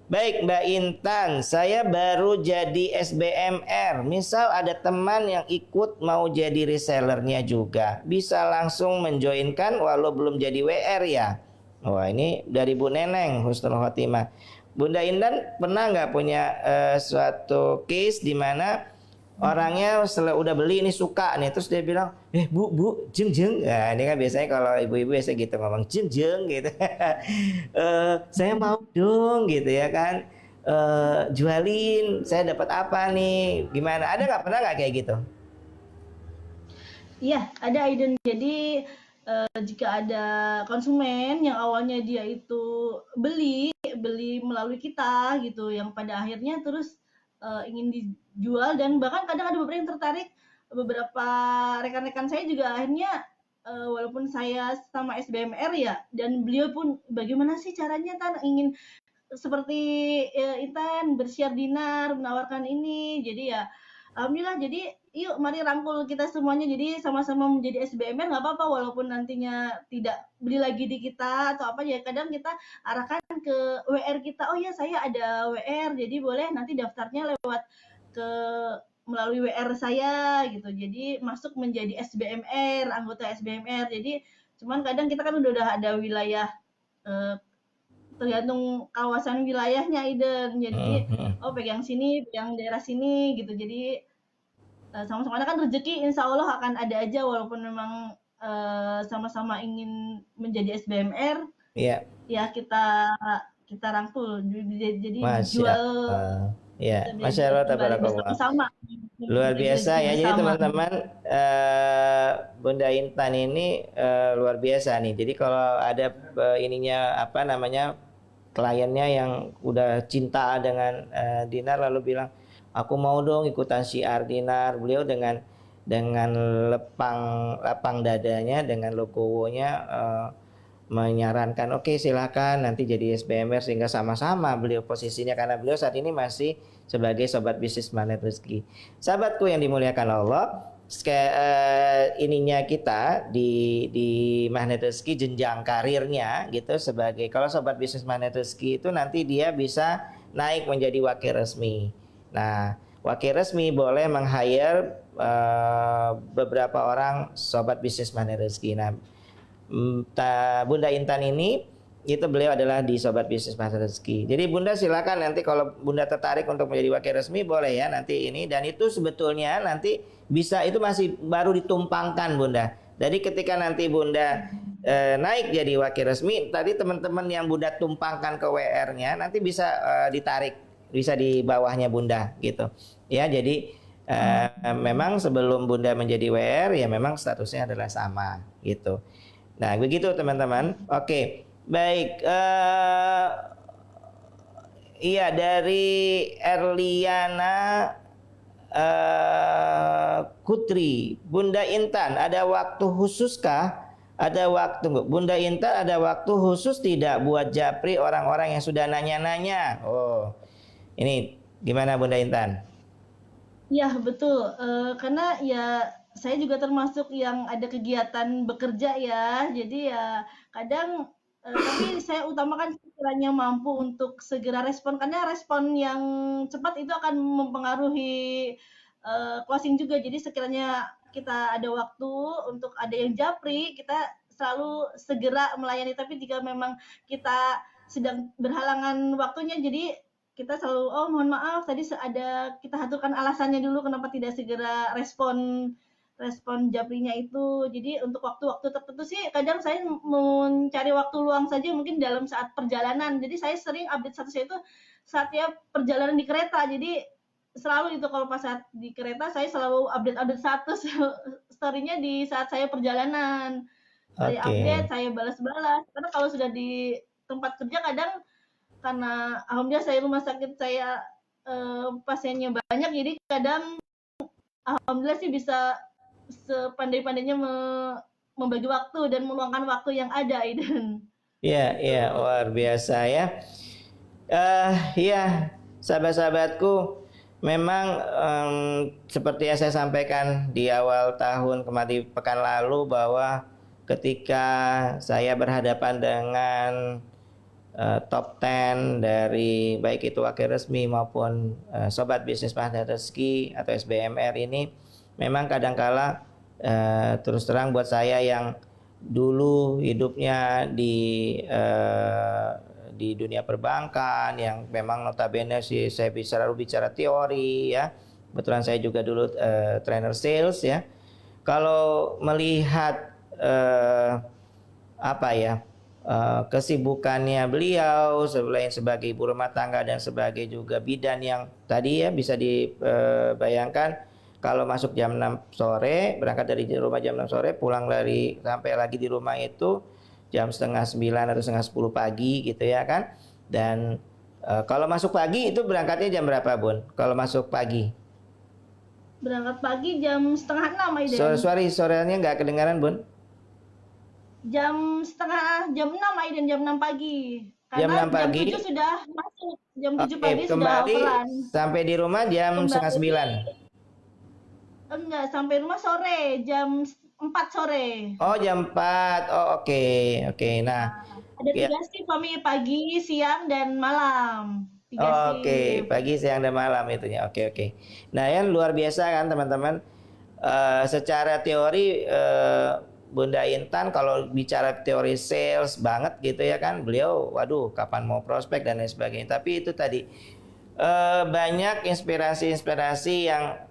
Baik Mbak Intan, saya baru jadi SBMR. Misal ada teman yang ikut mau jadi resellernya juga, bisa langsung menjoinkan walau belum jadi WR ya? Wah ini dari Bu Neneng Husnul Khotimah. Bunda Intan pernah nggak punya suatu case di mana orangnya setelah udah beli ini suka nih, terus dia bilang, bu jeng. Nah ini kan biasanya kalau ibu-ibu biasa gitu ngomong jeng gitu. Saya mau dong gitu ya kan, jualin, saya dapat apa nih, gimana? Ada nggak, pernah nggak kayak gitu? Iya, ada Aiden. Jadi jika ada konsumen yang awalnya dia itu beli melalui kita gitu, yang pada akhirnya terus ingin dijual, dan bahkan kadang ada beberapa yang tertarik. Beberapa rekan-rekan saya juga akhirnya walaupun saya sama SBMR ya, dan beliau pun bagaimana sih caranya Tan ingin seperti Intan bersiar dinar menawarkan ini. Jadi ya alhamdulillah, jadi yuk mari rangkul kita semuanya, jadi sama-sama menjadi SBMR, nggak apa-apa walaupun nantinya tidak beli lagi di kita atau apa ya, kadang kita arahkan ke WR kita, oh ya saya ada WR, jadi boleh nanti daftarnya lewat melalui WR saya gitu, jadi masuk menjadi SBMR, anggota SBMR. Jadi cuman kadang kita kan udah ada wilayah tergantung kawasan wilayahnya Iden. Jadi pegang sini, pegang daerah sini gitu. Jadi sama-sama kan rezeki insya Allah akan ada aja, walaupun memang sama-sama ingin menjadi SBMR, Iya, ya kita kita rangkul. Jadi Masya dijual, Allah. Ya, kita Masya jual Allah, kembali tabarakallah. bersama-sama, Luar bagi biasa rezeki ya. Jadi bersama. teman-teman, Bunda Intan ini luar biasa nih. Jadi kalau ada ininya apa namanya kliennya yang udah cinta dengan Dinar lalu bilang, aku mau dong ikutan syiar Dinar. Beliau dengan lapang dadanya, dengan legowonya menyarankan, oke, silakan nanti jadi SBMR sehingga sama-sama beliau posisinya, karena beliau saat ini masih sebagai sobat bisnis Magnet Rezeki. Sahabatku yang dimuliakan Allah, ininya kita di Magnet Rezeki, jenjang karirnya gitu, sebagai kalau sobat bisnis Magnet Rezeki itu nanti dia bisa naik menjadi wakil resmi. Nah, wakil resmi boleh meng-hire beberapa orang sobat bisnis Magnet Rezeki. Nah, Bunda Intan ini itu beliau adalah di Sobat Bisnis Magnet Rezeki. Jadi Bunda silakan nanti kalau Bunda tertarik untuk menjadi wakil resmi boleh ya nanti ini, dan itu sebetulnya nanti bisa, itu masih baru ditumpangkan Bunda. Jadi ketika nanti Bunda naik jadi wakil resmi, tadi teman-teman yang Bunda tumpangkan ke WR-nya nanti bisa ditarik, bisa di bawahnya Bunda gitu. Ya, jadi memang sebelum Bunda menjadi WR ya memang statusnya adalah sama gitu. Nah, begitu teman-teman. Oke, baik. Iya, dari Erliana Kutri, Bunda Intan, ada waktu khususkah? Ada waktu, Bunda Intan, ada waktu khusus tidak buat japri orang-orang yang sudah nanya-nanya? Oh, ini gimana Bunda Intan? Ya, betul. Karena ya saya juga termasuk yang ada kegiatan bekerja ya. Jadi ya kadang tapi saya utamakan sekiranya mampu untuk segera respon, karena respon yang cepat itu akan mempengaruhi closing juga. Jadi sekiranya kita ada waktu untuk ada yang japri, kita selalu segera melayani. Tapi jika memang kita sedang berhalangan waktunya, jadi kita selalu, "Oh, mohon maaf tadi ada," kita aturkan alasannya dulu kenapa tidak segera respon respon japrinya itu. Jadi untuk waktu-waktu tertentu sih kadang saya mencari waktu luang saja mungkin dalam saat perjalanan. Jadi saya sering update status itu saat ya perjalanan di kereta. Jadi selalu itu kalau pas saat di kereta saya selalu update-update status story-nya di saat saya perjalanan. Saya update, Oke. saya balas-balas. Karena kalau sudah di tempat kerja kadang karena alhamdulillah saya rumah sakit saya pasiennya banyak, jadi kadang alhamdulillah sih bisa sepandai-pandainya membagi waktu dan meluangkan waktu yang ada, Aidan. Iya, iya, Gitu. luar biasa ya. Ya, sahabat-sahabatku, memang seperti yang saya sampaikan di awal tahun kemarin pekan lalu, bahwa ketika saya berhadapan dengan top 10 dari baik itu wakil resmi maupun sobat bisnis Magnet Rezeki atau SBMR ini, memang kadangkala terus terang buat saya yang dulu hidupnya di dunia perbankan, yang memang notabene sih saya bicara teori ya. Kebetulan saya juga dulu trainer sales ya. Kalau melihat apa ya, kesibukannya beliau selain sebagai ibu rumah tangga dan sebagai juga bidan, yang tadi ya bisa dibayangkan kalau masuk jam 6 sore, berangkat dari rumah jam 6 sore, pulang dari sampai lagi di rumah itu jam setengah 9 atau setengah 10 pagi gitu ya kan. Dan kalau masuk pagi itu berangkatnya jam berapa Bun? Kalau masuk pagi? Berangkat pagi jam setengah enam, Aiden. Sorenya nggak kedengaran Bun? Jam 6, Aiden, jam 6 pagi. Jam Karena 6 jam pagi. 7 sudah masuk, jam 7 Oke, pagi sudah kembali overrun. sampai di rumah jam setengah Kembali 9. enggak, sampai rumah sore, jam 4 sore. Oh, jam 4. Oh, oke. Oke. Nah, Ada ya. 3 shift kami, pagi, siang, dan malam. 3 Oke, shift. pagi, siang, dan malam itunya. Oke, oke. Nah, yang luar biasa kan teman-teman. Secara teori Bunda Intan kalau bicara teori sales banget gitu ya kan, beliau waduh kapan mau prospek dan lain sebagainya. Tapi itu tadi banyak inspirasi-inspirasi yang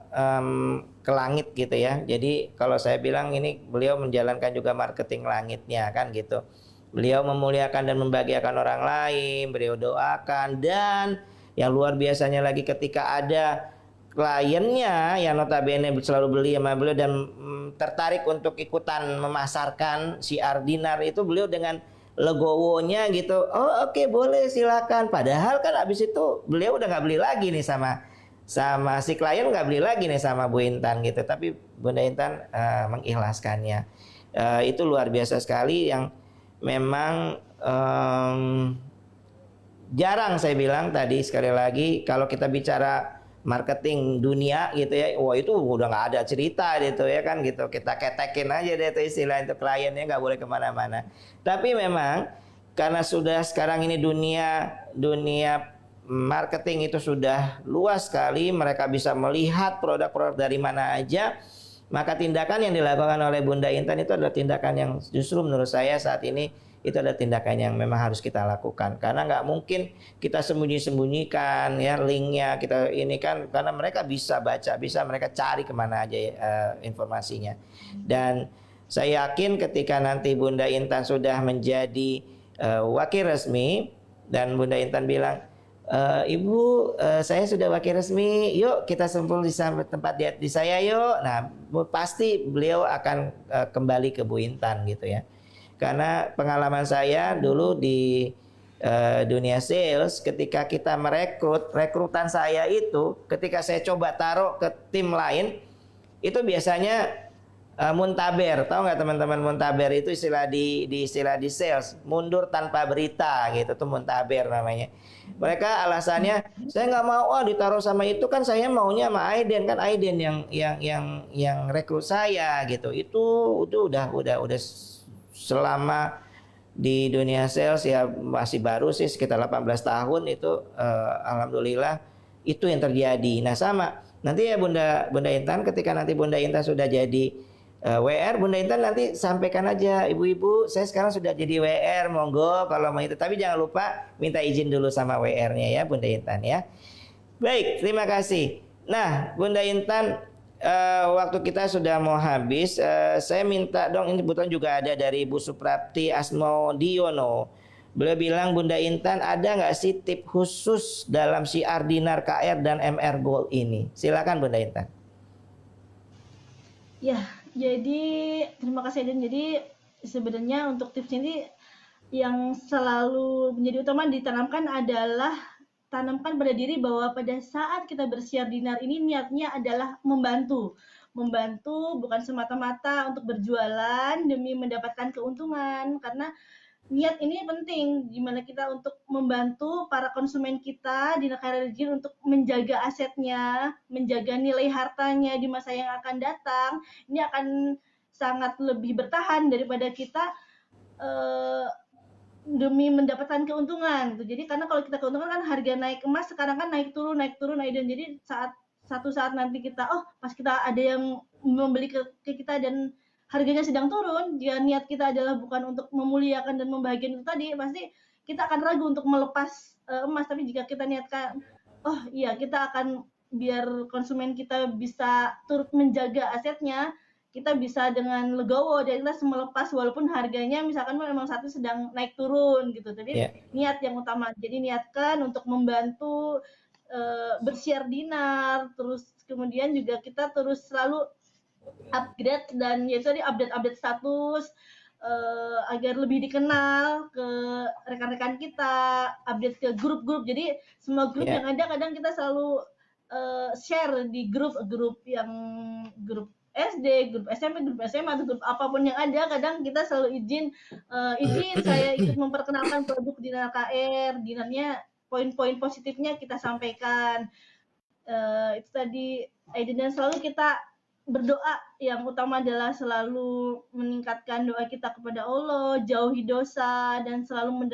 ke langit gitu ya. Jadi kalau saya bilang ini beliau menjalankan juga marketing langitnya kan gitu. Beliau memuliakan dan membahagiakan orang lain, beliau doakan, dan yang luar biasanya lagi ketika ada kliennya yang notabene selalu beli sama beliau dan tertarik untuk ikutan memasarkan syiar dinar itu, beliau dengan legowonya gitu, oh oke, boleh silakan. Padahal kan abis itu beliau udah nggak beli lagi nih sama sama si klien, nggak beli lagi nih sama Bu Intan gitu. Tapi Bunda Intan mengikhlaskannya. Itu luar biasa sekali yang memang jarang saya bilang tadi sekali lagi kalau kita bicara marketing dunia gitu ya, wah itu udah nggak ada cerita gitu ya kan gitu, kita ketekin aja deh itu istilah itu, kliennya nggak boleh kemana-mana. Tapi memang karena sudah sekarang ini dunia dunia marketing itu sudah luas sekali, mereka bisa melihat produk-produk dari mana aja, maka tindakan yang dilakukan oleh Bunda Intan itu adalah tindakan yang justru menurut saya saat ini itu adalah tindakan yang memang harus kita lakukan, karena nggak mungkin kita sembunyi-sembunyikan ya linknya kita ini kan, karena mereka bisa baca, bisa mereka cari kemana aja informasinya. Dan saya yakin ketika nanti Bunda Intan sudah menjadi wakil resmi dan Bunda Intan bilang, Ibu, saya sudah wakil resmi, yuk kita sempul di tempat di saya yuk. Nah, pasti beliau akan kembali ke Bu Intan gitu ya. Karena pengalaman saya dulu di dunia sales, ketika kita rekrutan saya itu, ketika saya coba taruh ke tim lain, itu biasanya muntaber. Tahu nggak teman-teman, muntaber itu istilah istilah di sales, mundur tanpa berita gitu, tuh muntaber namanya. Mereka alasannya, saya nggak mau ditaruh sama itu, kan saya maunya sama Aiden, kan Aiden yang rekrut saya gitu. Itu udah selama di dunia sales ya, masih baru sih sekitar 18 tahun itu, alhamdulillah itu yang terjadi. Nah sama nanti ya Bunda Intan, ketika nanti Bunda Intan sudah jadi WR, Bunda Intan nanti sampaikan aja, ibu-ibu saya sekarang sudah jadi WR, monggo kalau mau itu, tapi jangan lupa minta izin dulu sama WR-nya ya Bunda Intan ya. Baik, terima kasih. Nah Bunda Intan, waktu kita sudah mau habis, saya minta dong, ini kebetulan juga ada dari Bu Suprapti Asmodiono. Beliau bilang, Bunda Intan ada nggak sih tip khusus dalam syiar dinar KR dan MR Gold ini? Silakan Bunda Intan. Ya, jadi terima kasih Aiden. Jadi sebenarnya untuk tips ini yang selalu menjadi utama ditanamkan adalah tanamkan pada diri bahwa pada saat kita bersiar dinar ini niatnya adalah membantu. Membantu bukan semata-mata untuk berjualan demi mendapatkan keuntungan, karena niat ini penting, gimana kita untuk membantu para konsumen kita di negara Region untuk menjaga asetnya, menjaga nilai hartanya di masa yang akan datang. Ini akan sangat lebih bertahan daripada kita demi mendapatkan keuntungan gitu. Jadi karena kalau kita keuntungan kan harga naik emas sekarang kan naik turun dan jadi satu saat nanti kita pas kita ada yang membeli ke kita dan harganya sedang turun, jika niat kita adalah bukan untuk memuliakan dan membahagiakan itu tadi, pasti kita akan ragu untuk melepas emas. Tapi jika kita niatkan, oh iya kita akan biar konsumen kita bisa turut menjaga asetnya, kita bisa dengan legowo dan kita melepas walaupun harganya misalkan memang satu sedang naik turun gitu. Jadi niat yang utama. Jadi niatkan untuk membantu bersiar dinar, terus kemudian juga kita terus selalu upgrade dan ya tadi update status agar lebih dikenal ke rekan-rekan kita, update ke grup-grup. Jadi semua grup yang ada kadang kita selalu share di grup yang grup SD, grup SMP, grup SMA, atau grup apapun yang ada, kadang kita selalu izin saya ikut memperkenalkan produk Dinar KR, dinarnya poin-poin positifnya kita sampaikan. Itu tadi, dan selalu kita berdoa, yang utama adalah selalu meningkatkan doa kita kepada Allah, jauhi dosa, dan selalu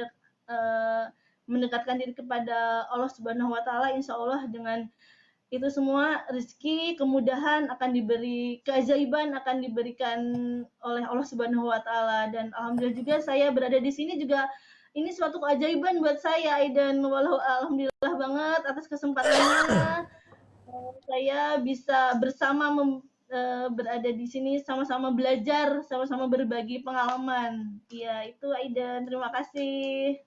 mendekatkan diri kepada Allah Subhanahu wa Ta'ala. Insya Allah dengan itu semua rezeki, kemudahan akan diberi, keajaiban akan diberikan oleh Allah Subhanahu wa Ta'ala. Dan alhamdulillah juga saya berada di sini juga ini suatu keajaiban buat saya, dan alhamdulillah banget atas kesempatannya. saya bisa bersama berada di sini sama-sama belajar, sama-sama berbagi pengalaman. Iya, itu Aidan. Terima kasih.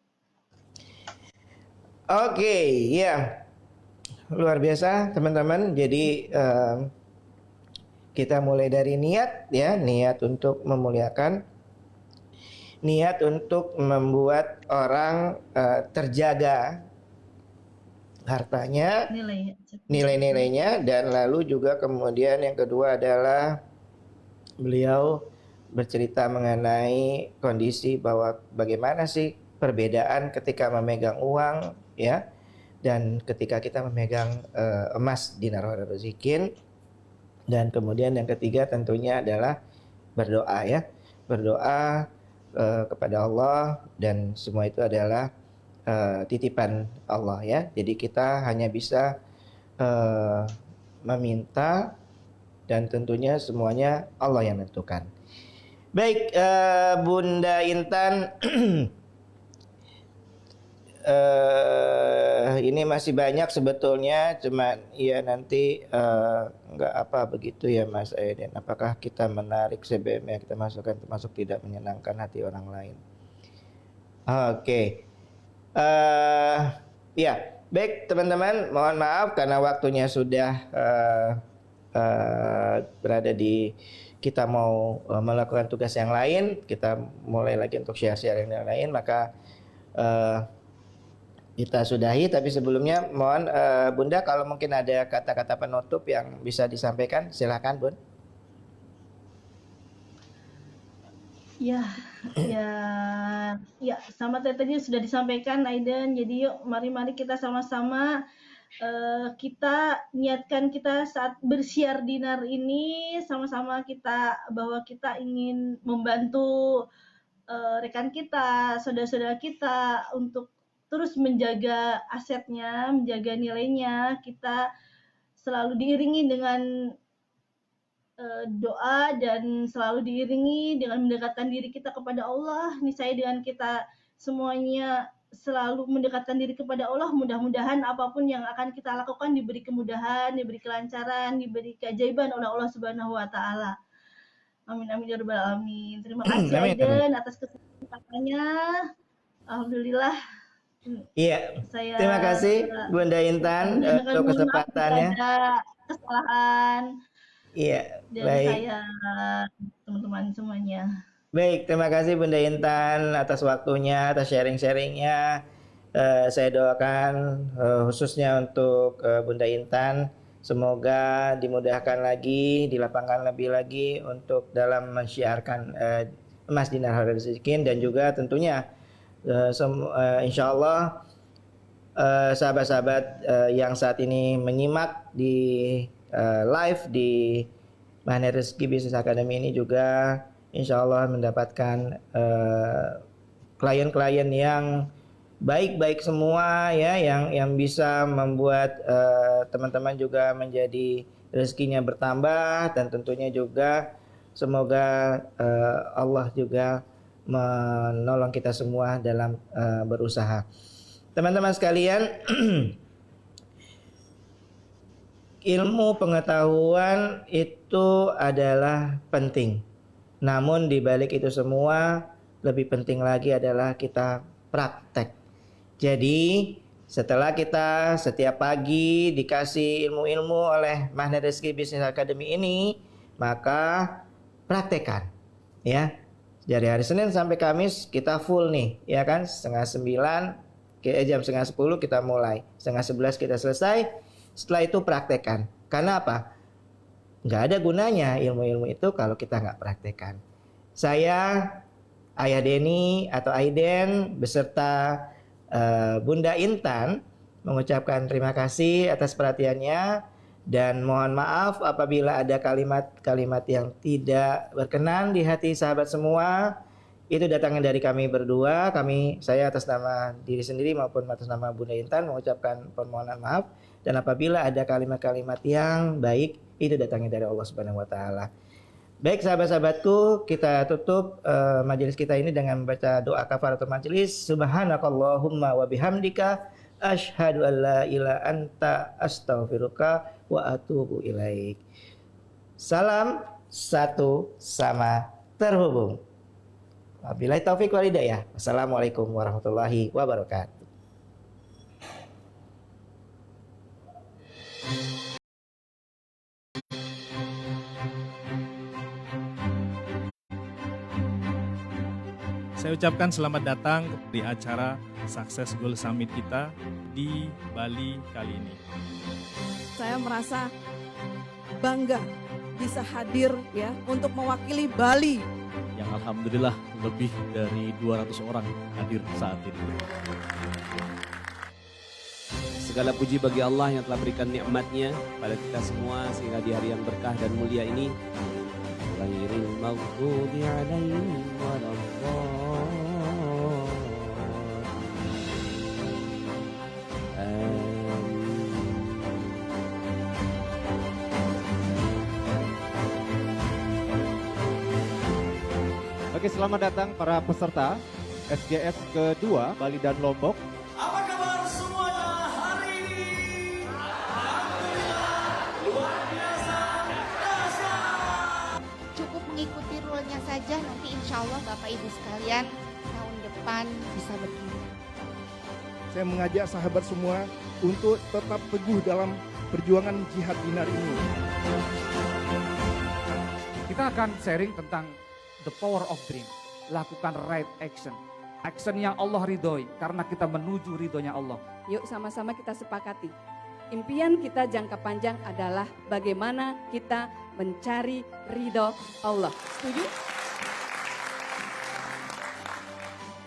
Oke, ya luar biasa teman-teman. Jadi kita mulai dari niat ya, niat untuk memuliakan, niat untuk membuat orang terjaga hartanya, Nilai. nilai-nilainya, dan lalu juga kemudian yang kedua adalah beliau bercerita mengenai kondisi bahwa bagaimana sih perbedaan ketika memegang uang ya dan ketika kita memegang emas dinar zikin. Dan kemudian yang ketiga tentunya adalah berdoa ya, berdoa kepada Allah, dan semua itu adalah titipan Allah ya. Jadi kita hanya bisa meminta, dan tentunya semuanya Allah yang menentukan. Baik, Bunda Intan, ini masih banyak sebetulnya, cuman ya nanti nggak apa begitu ya Mas Aiden. Apakah kita menarik CBM yang kita masukkan termasuk tidak menyenangkan hati orang lain? Oke. Ya, baik teman-teman, mohon maaf karena waktunya sudah berada di kita mau melakukan tugas yang lain, kita mulai lagi untuk share-share yang lain, maka kita sudahi. Tapi sebelumnya mohon Bunda kalau mungkin ada kata-kata penutup yang bisa disampaikan, silakan Bun. Ya, ya, ya, sama tadi sudah disampaikan Aidan. Jadi yuk, mari kita sama-sama kita niatkan kita saat bersiar dinar ini sama-sama kita bahwa kita ingin membantu rekan kita, saudara-saudara kita untuk terus menjaga asetnya, menjaga nilainya. Kita selalu diiringi dengan doa dan selalu diiringi dengan mendekatkan diri kita kepada Allah. Niscaya dengan kita semuanya selalu mendekatkan diri kepada Allah, mudah-mudahan apapun yang akan kita lakukan diberi kemudahan, diberi kelancaran, diberi keajaiban oleh Allah Subhanahu wa taala. Amin amin ya rabbal alamin. Terima kasih Amin, amin. Aiden atas kesempatannya. Alhamdulillah Iya, saya terima kasih Bunda Intan untuk mohon maaf jika kesempatannya. ada kesalahan Iya, dari baik. saya teman-teman semuanya. Baik, terima kasih Bunda Intan atas waktunya, atas sharing-sharingnya. Saya doakan khususnya untuk Bunda Intan, semoga dimudahkan lagi, dilapangkan lebih lagi untuk dalam mensyiarkan emas dinar halal rezeki, dan juga tentunya insya Allah sahabat-sahabat yang saat ini menyimak di live di Mahner Rezeki Bisnis Academy ini juga insya Allah mendapatkan klien-klien yang baik-baik semua ya, yang bisa membuat teman-teman juga menjadi rezekinya bertambah, dan tentunya juga semoga Allah juga menolong kita semua dalam berusaha. Teman-teman sekalian, ilmu pengetahuan itu adalah penting. Namun di balik itu semua, lebih penting lagi adalah kita praktek. Jadi setelah kita setiap pagi dikasih ilmu-ilmu oleh Mahner Rezeki Business Academy ini, maka praktekkan ya. Dari hari Senin sampai Kamis kita full nih, ya kan? Setengah 9, jam setengah 10 kita mulai, setengah 11 kita selesai. Setelah itu praktekkan. Karena apa? Nggak ada gunanya ilmu-ilmu itu kalau kita nggak praktekkan. Saya, Ayah Denny atau Aiden beserta Bunda Intan mengucapkan terima kasih atas perhatiannya, dan mohon maaf apabila ada kalimat-kalimat yang tidak berkenan di hati sahabat semua. Itu datangnya dari kami berdua. Saya atas nama diri sendiri maupun atas nama Bunda Intan mengucapkan permohonan maaf. Dan apabila ada kalimat-kalimat yang baik, itu datangnya dari Allah Subhanahu wa taala. Baik sahabat-sahabatku, kita tutup majelis kita ini dengan membaca doa kafaratul majelis. Subhanakallahumma wa bihamdika asyhadu an la ilaha anta astaghfiruka wa atubu ilaik. Salam satu sama terhubung. Wabillahi taufik wal hidayah. Wassalamualaikum warahmatullahi wabarakatuh. Saya ucapkan selamat datang di acara Success Goal Summit kita di Bali kali ini. Saya merasa bangga bisa hadir ya untuk mewakili Bali. Yang alhamdulillah lebih dari 200 orang hadir saat ini. Segala puji bagi Allah yang telah berikan nikmatnya pada kita semua sehingga di hari yang berkah dan mulia ini ghairil maghdubi alaihim Oke, selamat datang para peserta SGS kedua Bali dan Lombok. Apa kabar semuanya hari ini? Alhamdulillah, luar biasa, dahsyat. Cukup mengikuti rule-nya saja, nanti insya Allah Bapak Ibu sekalian tahun depan bisa begini. Saya mengajak sahabat semua untuk tetap teguh dalam perjuangan jihad dinar ini. Kita akan sharing tentang the power of dream. Lakukan right action. Action yang Allah ridhoi karena kita menuju ridhonya Allah. Yuk sama-sama kita sepakati. Impian kita jangka panjang adalah bagaimana kita mencari ridho Allah. Setuju?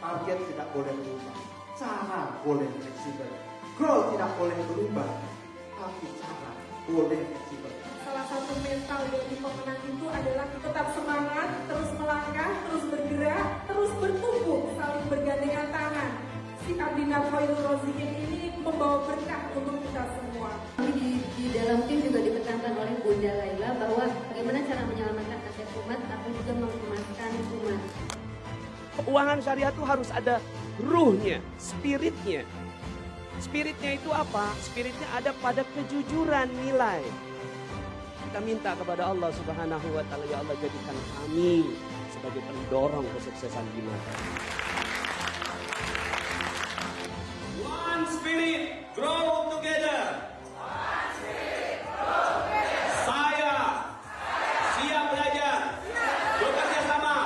Target tidak boleh berubah. Cara boleh fleksibel. Goal tidak boleh berubah. Tapi cara boleh fleksibel. Salah satu mental dari pemenang itu adalah tetap semangat, terus melangkah, terus bergerak, terus bertumbuh, saling bergandengan tangan. Sikap Dinar Khairul Razikin ini membawa berkah untuk kita semua. Di dalam tim juga ditekankan oleh Bunda Laila bahwa bagaimana cara menyelamatkan aset umat atau juga mengemaskan umat. Keuangan syariah itu harus ada ruhnya, spiritnya. Spiritnya itu apa? Spiritnya ada pada kejujuran nilai. Kita minta kepada Allah Subhanahu wa taala, ya Allah jadikan kami sebagai pendorong kesuksesan Dinar. One spirit, grow together. One spirit, grow together. Saya siap belajar, bekerja sama,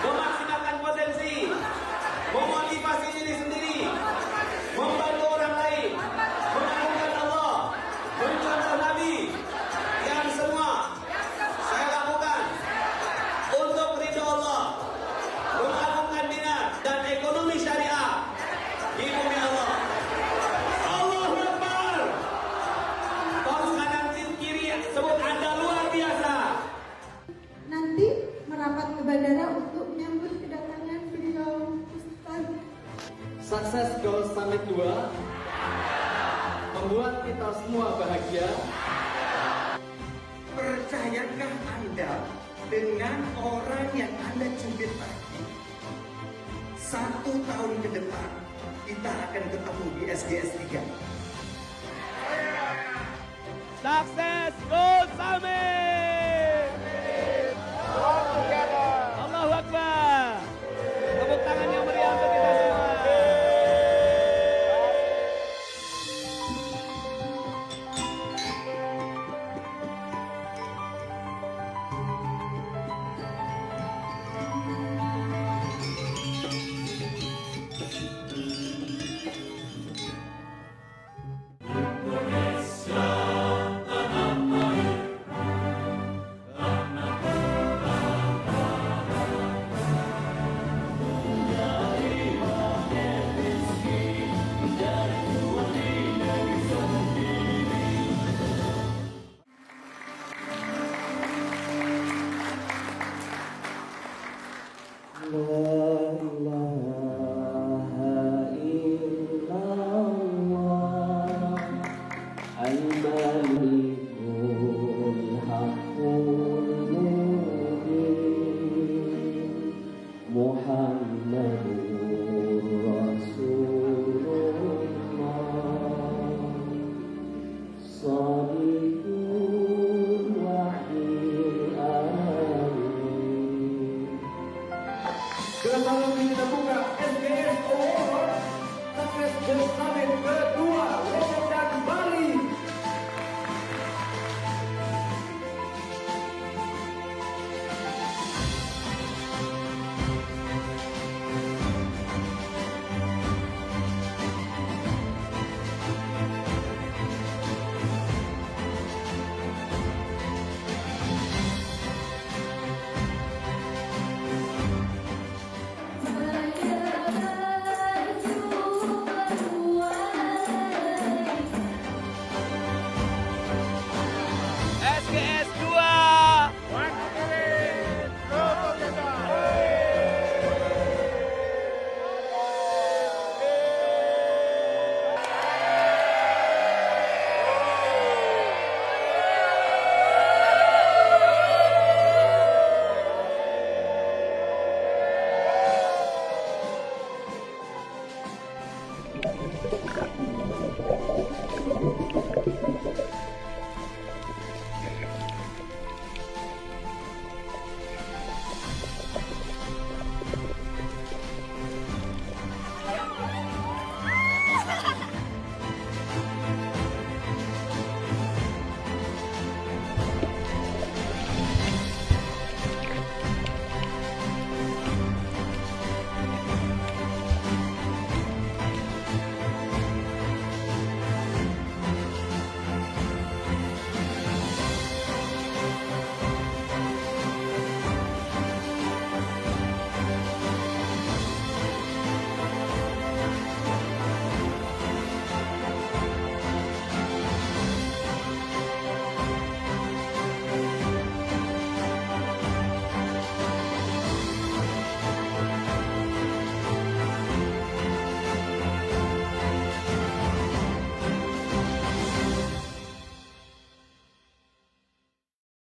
memaksimalkan potensi, memotivasi diri sendiri, membantu orang lain, mengagungkan Allah, mencontoh Nabi. Yang semua saya lakukan untuk ridho Allah, mengagungkan dinar dan ekonomi syariah di bumi Allah. Allahu Akbar. Poros kanan kiri sebut Anda luar biasa. Nanti merapat ke bandara untuk menyambut kedatangan beliau Ustaz. Success Goal Summit 2 membuat kita semua bahagia. Percayakah Anda dengan orang yang Anda cubit tadi? 1 tahun ke depan kita akan ketemu di SGS 3. Sukses!